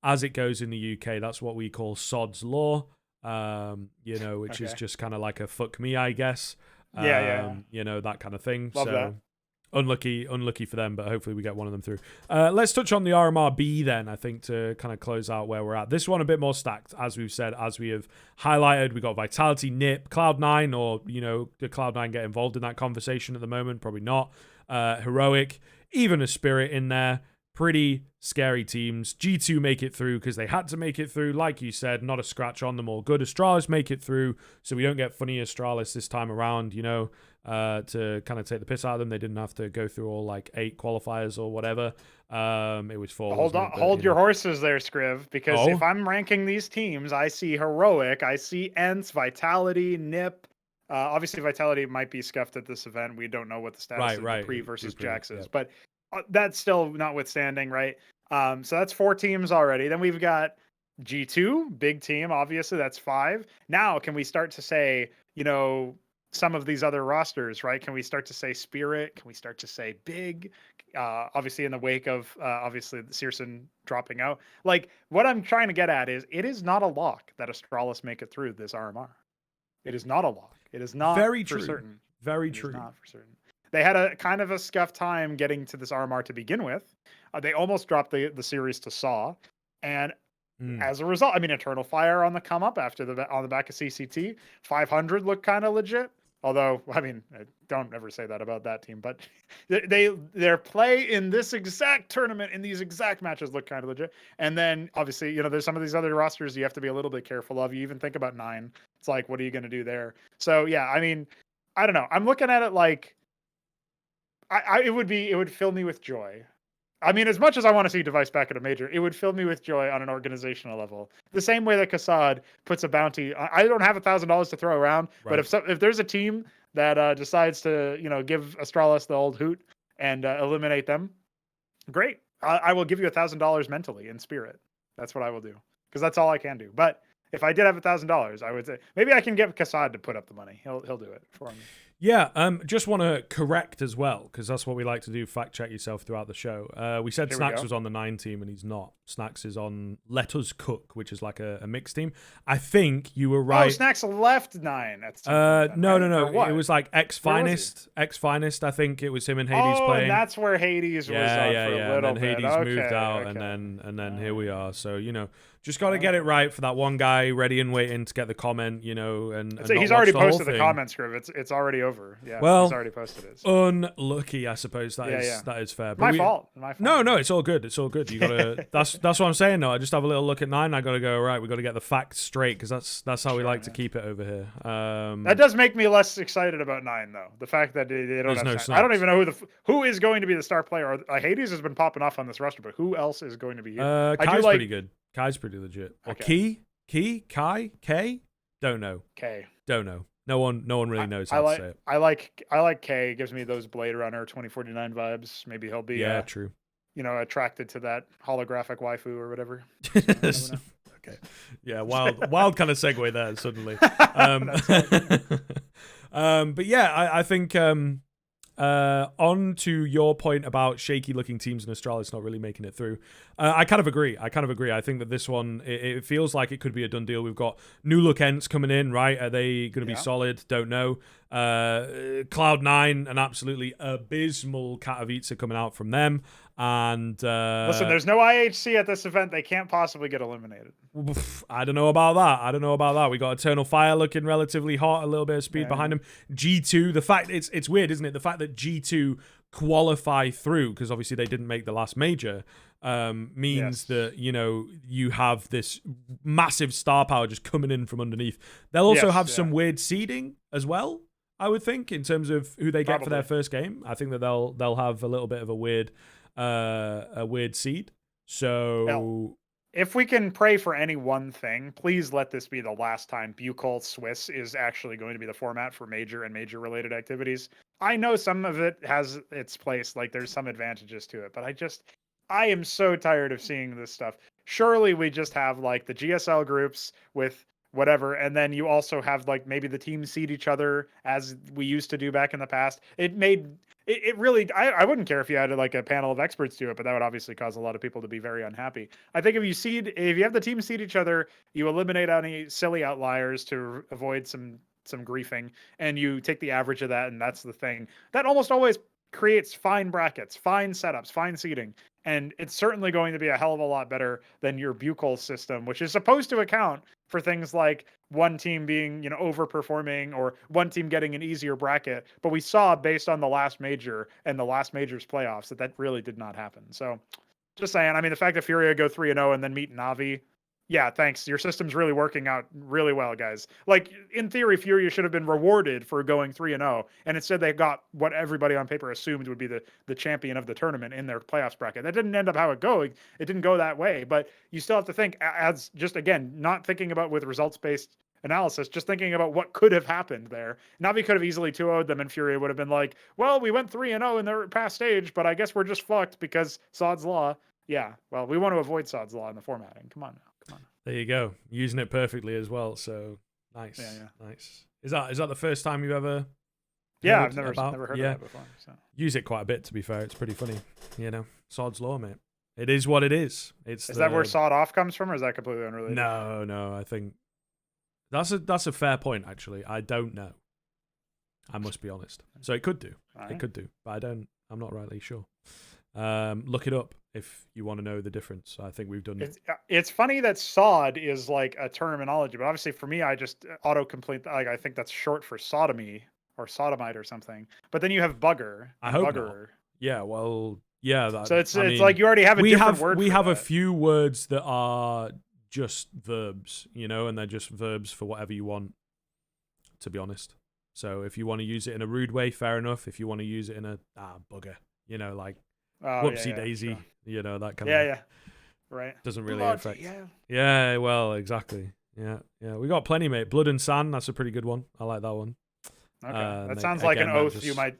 as it goes in the UK. That's what we call Sod's Law, which is just kind of like a fuck me, I guess. That kind of thing. Love that. Unlucky for them, but hopefully we get one of them through. Let's touch on the RMR B then, I think, to kind of close out where we're at. This one a bit more stacked, as we've said, as we have highlighted. We got Vitality, Nip, Cloud9, or, did Cloud9 get involved in that conversation at the moment? Probably not. Heroic, even a Spirit in there. Pretty scary teams. G2 make it through because they had to make it through. Like you said, not a scratch on them all good. Astralis make it through, so we don't get funny Astralis this time around, to kind of take the piss out of them. They didn't have to go through all like 8 qualifiers or whatever. It was 4. Hold your horses there, Skriv, because if I'm ranking these teams, I see Heroic, I see ENCE, Vitality, Nip. Obviously, Vitality might be scuffed at this event. We don't know what the status of the pre versus Jax is, but that's still notwithstanding, right? So that's 4 teams already. Then we've got G2, big team, obviously, that's 5. Now, can we start to say, some of these other rosters, right? Can we start to say Spirit? Can we start to say Big? Obviously, in the wake of obviously Searson dropping out. Like, what I'm trying to get at is, it is not a lock that Astralis make it through this RMR. It is not a lock. It is not for certain. Very true. Not for certain. They had a kind of a scuffed time getting to this RMR to begin with. They almost dropped the series to Saw, and as a result, I mean, Eternal Fire on the come up after on the back of CCT. 500 looked kind of legit. Although, I mean, don't ever say that about that team. But their play in this exact tournament, in these exact matches, look kind of legit. And then, obviously, you know, there's some of these other rosters you have to be a little bit careful of. You even think about 9. It's like, what are you going to do there? So, yeah, I mean, I don't know. I'm looking at it like, it would fill me with joy. I mean, as much as I want to see Device back at a major, it would fill me with joy on an organizational level. The same way that Kassad puts a bounty. I don't have $1,000 to throw around, right. But if there's a team that decides to, you know, give Astralis the old hoot and eliminate them, great. I will give you $1,000 mentally in spirit. That's what I will do, because that's all I can do. But if I did have $1,000, I would say maybe I can get Kassad to put up the money. He'll do it for me. Yeah, just want to correct as well, because that's what we like to do, fact check yourself throughout the show. We said Snacks was on the 9 team, and he's not. Snacks is on Let Us Cook, which is like a mixed team. I think you were right. Oh, Snacks left 9. That's no. It was like X-Finest. X-Finest, I think it was him and Hades playing. Oh, that's where Hades was on for a little and then bit. Hades moved out, and then here we are. So, you know, just got to get it right for that one guy ready and waiting to get the comment, you know. And he's already posted the comment, Skriv. It's already over. Yeah, well, he's already posted it. Unlucky, I suppose. That is fair. But my fault. No, it's all good. It's all good. You gotta. that's what I'm saying. though. I just have a little look at 9. I gotta go. Right, we gotta get the facts straight, because that's how we like to keep it over here. That does make me less excited about 9, though. The fact that they don't have. I don't even know who is going to be the star player. Hades has been popping off on this roster, but who else is going to be here? Kai's pretty good. Kai's pretty legit. Or Kai, K? Don't know. K. Don't know. No one really knows how to say it. I like K. It gives me those Blade Runner 2049 vibes. Maybe he'll be true. You know, attracted to that holographic waifu or whatever. So okay. Yeah, wild kind of segue there suddenly. But yeah, I think on to your point about shaky looking teams in Astralis not really making it through. I kind of agree. I think that this one, it feels like it could be a done deal. We've got new look ENCE coming in, right? Are they going to be solid? Don't know. Cloud9, an absolutely abysmal Katowice coming out from them. And listen, there's no IHC at this event. They can't possibly get eliminated. I don't know about that. We got Eternal Fire looking relatively hot, a little bit of speed behind him. G2, the fact it's weird, isn't it? The fact that G2 qualify through, because obviously they didn't make the last major, means that, you know, you have this massive star power just coming in from underneath. They'll also have some weird seeding as well, I would think, in terms of who they get for their first game. I think that they'll have a little bit of a weird seed. So if we can pray for any one thing, please let this be the last time Bucol Swiss is actually going to be the format for major and major related activities. I know some of it has its place, like there's some advantages to it, but I am so tired of seeing this stuff. Surely we just have like the GSL groups with whatever, and then you also have like maybe the teams seed each other as we used to do back in the past. It really, I wouldn't care if you had like a panel of experts do it, but that would obviously cause a lot of people to be very unhappy. I think if you have the teams seed each other, you eliminate any silly outliers to avoid some griefing, and you take the average of that, and that's the thing. That almost always creates fine brackets, fine setups, fine seeding. And it's certainly going to be a hell of a lot better than your Bucol system, which is supposed to account for things like one team being, you know, overperforming or one team getting an easier bracket. But we saw, based on the last major and the last major's playoffs, that really did not happen. So just saying, I mean, the fact that Furia go 3-0 and then meet Na'Vi, yeah, thanks. Your system's really working out really well, guys. Like, in theory, Furia should have been rewarded for going 3-0, and instead they got what everybody on paper assumed would be the champion of the tournament in their playoffs bracket. That didn't end up how it going. It didn't go that way, but you still have to think, as just, again, not thinking about with results-based analysis, just thinking about what could have happened there. Na'Vi could have easily 2-0'd them, and Furia would have been like, well, we went 3-0 in their past stage, but I guess we're just fucked because Sod's Law. Yeah, well, we want to avoid Sod's Law in the formatting. Come on now. There you go, using it perfectly as well. So nice, nice. Is that the first time you've ever? Yeah, I've never heard of that before. So. Use it quite a bit, to be fair. It's pretty funny, you know. Sod's Law, mate. It is what it is. Is that where Sod Off comes from, or is that completely unrelated? No. I think that's a fair point. Actually, I don't know. I must be honest. So it could do. It could do, but I'm not rightly sure. Look it up if you want to know the difference. I think we've done it. It's funny that sod is like a terminology, but obviously for me, I just autocomplete. Like, I think that's short for sodomy, or sodomite or something. But then you have bugger. I hope not. buggerer. Yeah, well, yeah. So it's like you already have a different word. We for have that. a few words that are just verbs, you know, and they're just verbs for whatever you want, to be honest. So if you want to use it in a rude way, fair enough. If you want to use it in a bugger, you know, like whoopsie daisy, sure. you know, that kind of. Yeah. Right. Doesn't really affect. Yeah. Well, exactly. Yeah. We got plenty, mate. Blood and sand. That's a pretty good one. I like that one. Okay. That sounds like an oath you might.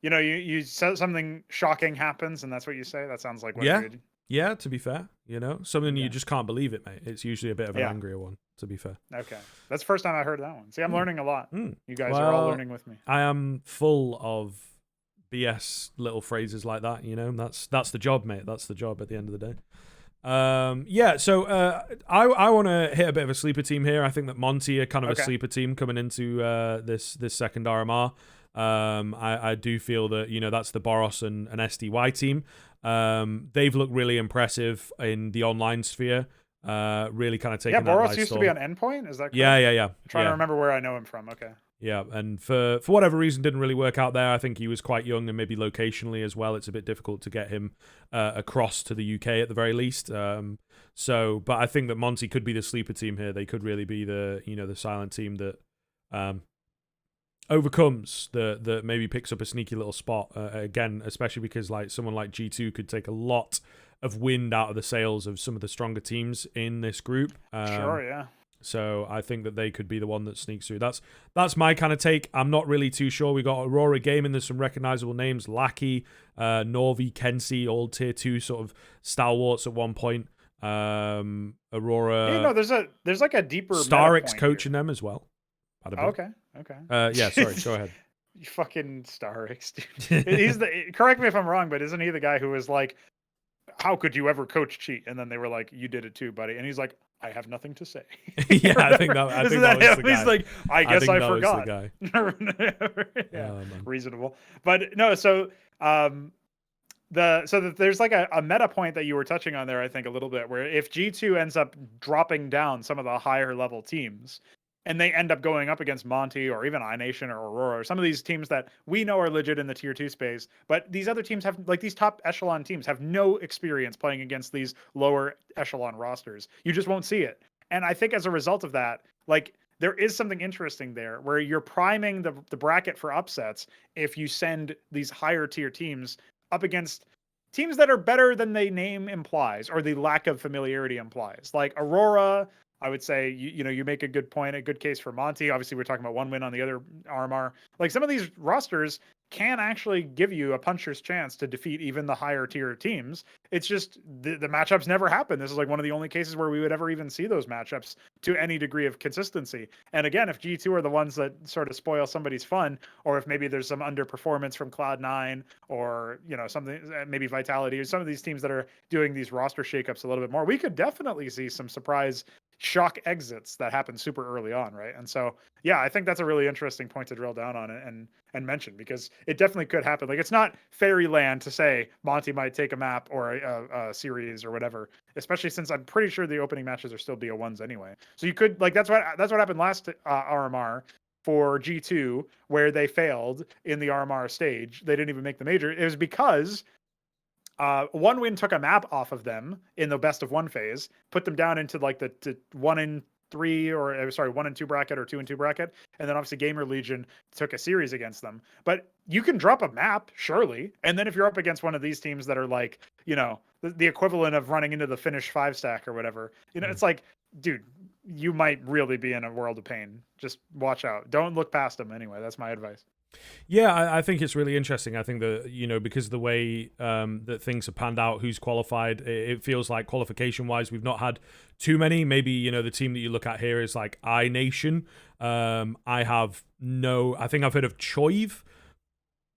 You know, you said something shocking happens, and that's what you say. That sounds like what you'd... Yeah, to be fair, you know, something you just can't believe it, mate. It's usually a bit of an angrier one, to be fair. Okay. That's the first time I heard that one. See, I'm learning a lot. You guys are all learning with me. I am full of BS little phrases like that, you know. That's the job, mate. That's the job at the end of the day. So I want to hit a bit of a sleeper team here. I think that Monty are kind of a sleeper team coming into this second RMR. I do feel that, you know, that's the Boros and SDY team. They've looked really impressive in the online sphere. Really kind of taking. Yeah, Boros used to be on Endpoint. Is that correct? Yeah. I'm trying to remember where I know him from. Okay. Yeah, and for whatever reason, didn't really work out there. I think he was quite young, and maybe locationally as well, it's a bit difficult to get him across to the UK at the very least. But I think that Monty could be the sleeper team here. They could really be the silent team that overcomes that maybe picks up a sneaky little spot again, especially because like someone like G2 could take a lot of wind out of the sails of some of the stronger teams in this group. Sure, yeah. So I think that they could be the one that sneaks through. That's my kind of take. I'm not really too sure. We got Aurora Gaming. There's some recognizable names: Lackey, Norvi, Kensi, all tier 2 sort of stalwarts at one point. Aurora. Yeah, no, there's like a deeper Starix coaching them as well. Okay. Yeah, sorry. Go ahead. You fucking Starix, dude. Correct me if I'm wrong, but isn't he the guy who was like, "How could you ever coach cheat?" And then they were like, "You did it too, buddy." And he's like, "I have nothing to say." Yeah, I think that was the guy. He's like, "I guess I forgot." Was the guy. Yeah, reasonable. But no, so there's like a meta point that you were touching on there, I think, a little bit, where if G2 ends up dropping down some of the higher level teams, and they end up going up against Monty or even iNation or Aurora or some of these teams that we know are legit in the tier 2 space, but these other teams have, like these top echelon teams have no experience playing against these lower echelon rosters. You just won't see it. And I think as a result of that, like there is something interesting there where you're priming the bracket for upsets if you send these higher tier teams up against teams that are better than the name implies or the lack of familiarity implies. Like Aurora, I would say, you make a good point, a good case for Monty. Obviously, we're talking about one win on the other RMR. Like some of these rosters can actually give you a puncher's chance to defeat even the higher tier teams. It's just the matchups never happen. This is like one of the only cases where we would ever even see those matchups to any degree of consistency. And again, if G2 are the ones that sort of spoil somebody's fun, or if maybe there's some underperformance from Cloud9 or, something, maybe Vitality or some of these teams that are doing these roster shakeups a little bit more, we could definitely see some surprise shock exits that happen super early on, right? And so, yeah, I think that's a really interesting point to drill down on and mention, because it definitely could happen. Like, it's not fairyland to say Monty might take a map or a series or whatever, especially since I'm pretty sure the opening matches are still BO1s anyway. So you could, like, that's what happened last RMR for G2, where they failed in the RMR stage. They didn't even make the major. It was because one win took a map off of them in the best of one phase, put them down into like the 1-3 or 1-2 bracket or 2-2 bracket, and then obviously Gamer Legion took a series against them. But you can drop a map, surely, and then if you're up against one of these teams that are like, the equivalent of running into the Finnish 5 stack or whatever, it's like, dude, you might really be in a world of pain. Just watch out. Don't look past them anyway. That's my advice. Yeah, I think it's really interesting. I think that, because of the way that things have panned out, who's qualified, it feels like qualification-wise, we've not had too many. Maybe, the team that you look at here is like iNation. I think I've heard of Choiv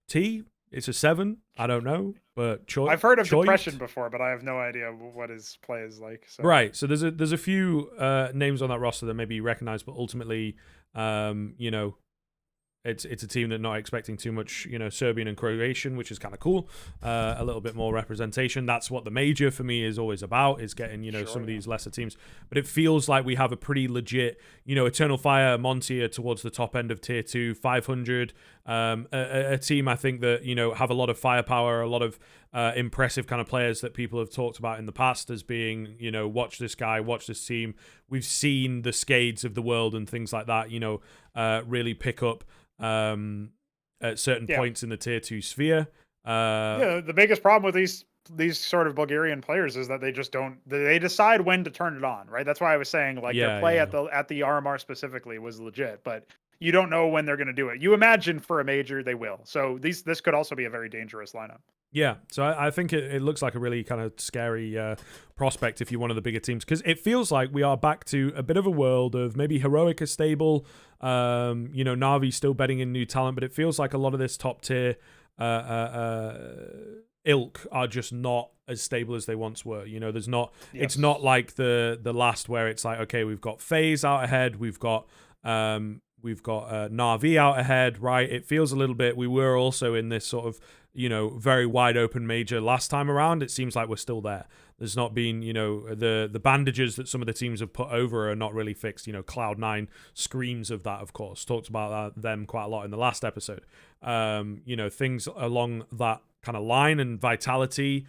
T. It's a 7. I don't know, but Choiv. I've heard of Depression before, but I have no idea what his play is like. So. Right, so there's a few names on that roster that maybe you recognize, but ultimately, It's a team that not expecting too much, Serbian and Croatian, which is kind of cool. A little bit more representation. That's what the major for me is always about, is getting, some of these lesser teams. But it feels like we have a pretty legit, Eternal Fire, Montia towards the top end of tier 2, 500. A team I think that, have a lot of firepower, a lot of impressive kind of players that people have talked about in the past as being, watch this guy, watch this team. We've seen the Skades of the world and things like that, really pick up at certain points in the tier 2 sphere. The biggest problem with these sort of Bulgarian players is that they just don't, they decide when to turn it on, right? That's why I was saying their play at the RMR specifically was legit, but you don't know when they're going to do it. You imagine for a major they will. So this could also be a very dangerous lineup. Yeah, so I think it looks like a really kind of scary prospect if you're one of the bigger teams, because it feels like we are back to a bit of a world of maybe Heroica stable, Na'Vi still betting in new talent, but it feels like a lot of this top tier ilk are just not as stable as they once were. There's not. Yes. It's not like the last where it's like, okay, we've got FaZe out ahead, we've got Na'Vi out ahead, right? It feels a little bit. We were also in this sort of very wide open major last time around. It seems like we're still there. There's not been, the bandages that some of the teams have put over are not really fixed. Cloud9 screams of that, of course. Talked about them quite a lot in the last episode. Things along that kind of line, and Vitality.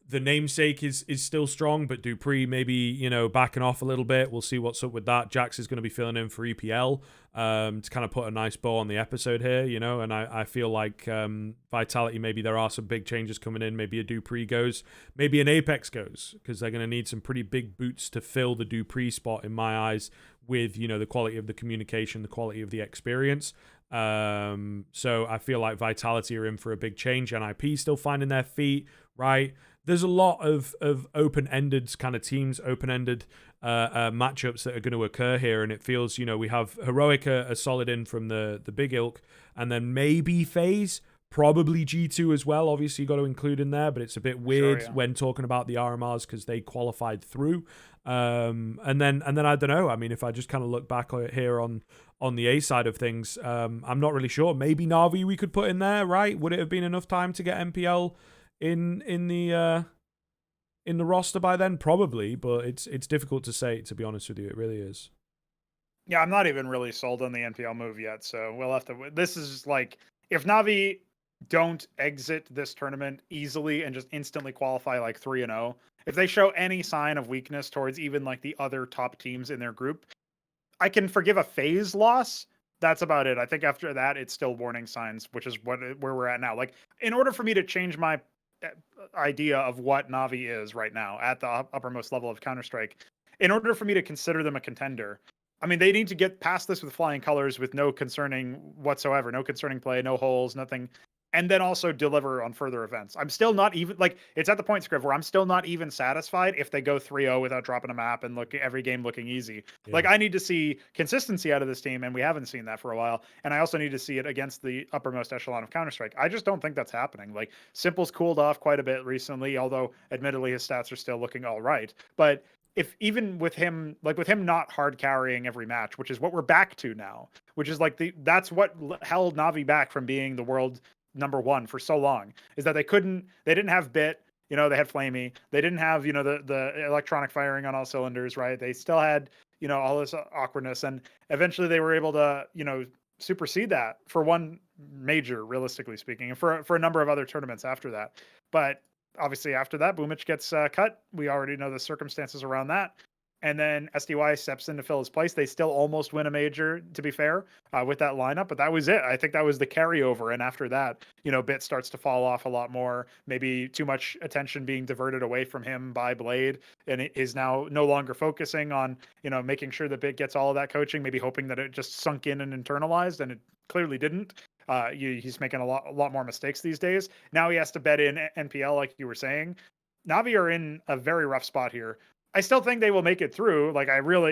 The namesake is still strong, but Dupree maybe, backing off a little bit. We'll see what's up with that. Jax is going to be filling in for EPL to kind of put a nice bow on the episode here, and I feel like Vitality, maybe there are some big changes coming in. Maybe a Dupree goes, maybe an Apex goes, because they're going to need some pretty big boots to fill the Dupree spot in my eyes with, the quality of the communication, the quality of the experience. So I feel like Vitality are in for a big change. NIP still finding their feet, right? There's a lot of open-ended kind of teams, open-ended matchups that are going to occur here, and it feels, we have Heroica a solid in from the big ilk, and then maybe FaZe, probably G2 as well. Obviously, you got to include in there, but it's a bit weird when talking about the RMRs because they qualified through. And then I don't know. I mean, if I just kind of look back here on the A side of things, I'm not really sure. Maybe Na'Vi we could put in there, right? Would it have been enough time to get MPL in the roster by then? Probably, but it's difficult to say, to be honest with you. It really is. Yeah, I'm not even really sold on the NPL move yet, so we'll have to. This is like, if Na'Vi don't exit this tournament easily and just instantly qualify like 3-0, if they show any sign of weakness towards even like the other top teams in their group, I can forgive a FaZe loss. That's about it. I think after that, it's still warning signs, which is where we're at now. Like, in order for me to change my idea of what Na'Vi is right now at the uppermost level of Counter-Strike, in order for me to consider them a contender, I mean, they need to get past this with flying colors, with no concerning whatsoever, no concerning play, no holes, nothing, and then also deliver on further events. I'm still not even, like, it's at the point, Skriv, where I'm still not even satisfied if they go 3-0 without dropping a map and look every game looking easy. Yeah. Like, I need to see consistency out of this team, and we haven't seen that for a while. And I also need to see it against the uppermost echelon of Counter-Strike. I just don't think that's happening. Like, Simple's cooled off quite a bit recently, although admittedly his stats are still looking all right. But if even with him not hard carrying every match, which is what we're back to now, which is like that's what held Na'Vi back from being the world number one for so long, is that they didn't have Bit, they had Flamey, they didn't have, the electronic firing on all cylinders, right? They still had, all this awkwardness, and eventually they were able to, supersede that for one major, realistically speaking, and for a number of other tournaments after that. But obviously after that, Boomich gets cut. We already know the circumstances around that. And then SDY steps in to fill his place. They still almost win a major, to be fair, with that lineup. But that was it. I think that was the carryover. And after that, Bit starts to fall off a lot more. Maybe too much attention being diverted away from him by Blade. And it is now no longer focusing on, making sure that Bit gets all of that coaching, maybe hoping that it just sunk in and internalized. And it clearly didn't. He's making a lot more mistakes these days. Now he has to bet in NPL, like you were saying. Na'Vi are in a very rough spot here. I still think they will make it through. Like,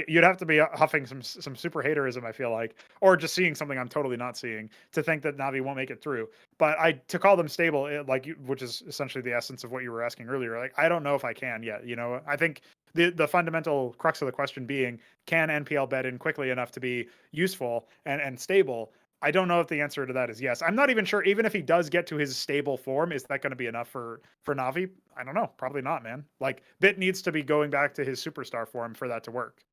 you'd have to be huffing some super haterism, I feel like, or just seeing something I'm totally not seeing to think that Na'Vi won't make it through. But to call them stable, which is essentially the essence of what you were asking earlier, like, I don't know if I can yet. I think the fundamental crux of the question being, can NPL bet in quickly enough to be useful and stable? I don't know if the answer to that is yes. I'm not even sure. Even if he does get to his stable form, is that going to be enough for Navi? I don't know. Probably not, man. Like Bit needs to be going back to his superstar form for that to work.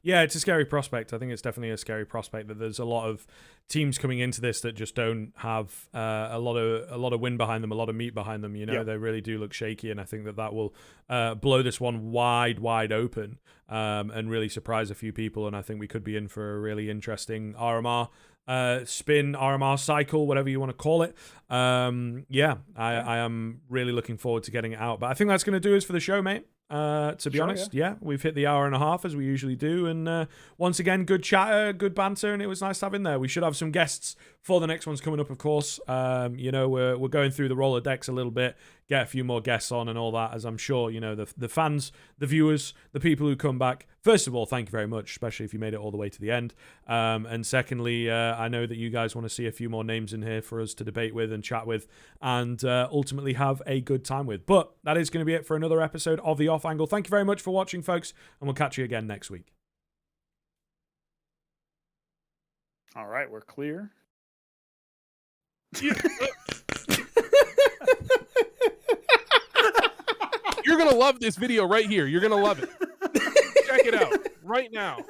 Yeah, it's a scary prospect. I think it's definitely a scary prospect that there's a lot of teams coming into this that just don't have a lot of wind behind them, a lot of meat behind them. You know, they really do look shaky, and I think that will blow this one wide open and really surprise a few people. And I think we could be in for a really interesting RMR spin, RMR cycle, whatever you want to call it. I am really looking forward to getting it out. But I think that's going to do us for the show, mate. To be honest, we've hit the hour and a half as we usually do, and once again, good chatter, good banter, and it was nice to have in there. We should have some guests for the next ones coming up, of course. You know, we're going through the Rolodex a little bit, get a few more guests on and all that, as I'm sure, you know, the fans, the viewers, the people who come back. First of all, thank you very much, especially if you made it all the way to the end. And secondly, I know that you guys want to see a few more names in here for us to debate with and chat with and ultimately have a good time with. But that is going to be it for another episode of The Off Angle. Thank you very much for watching, folks, and we'll catch you again next week. All right, we're clear. You're going to love this video right here. You're going to love it. Check it out right now.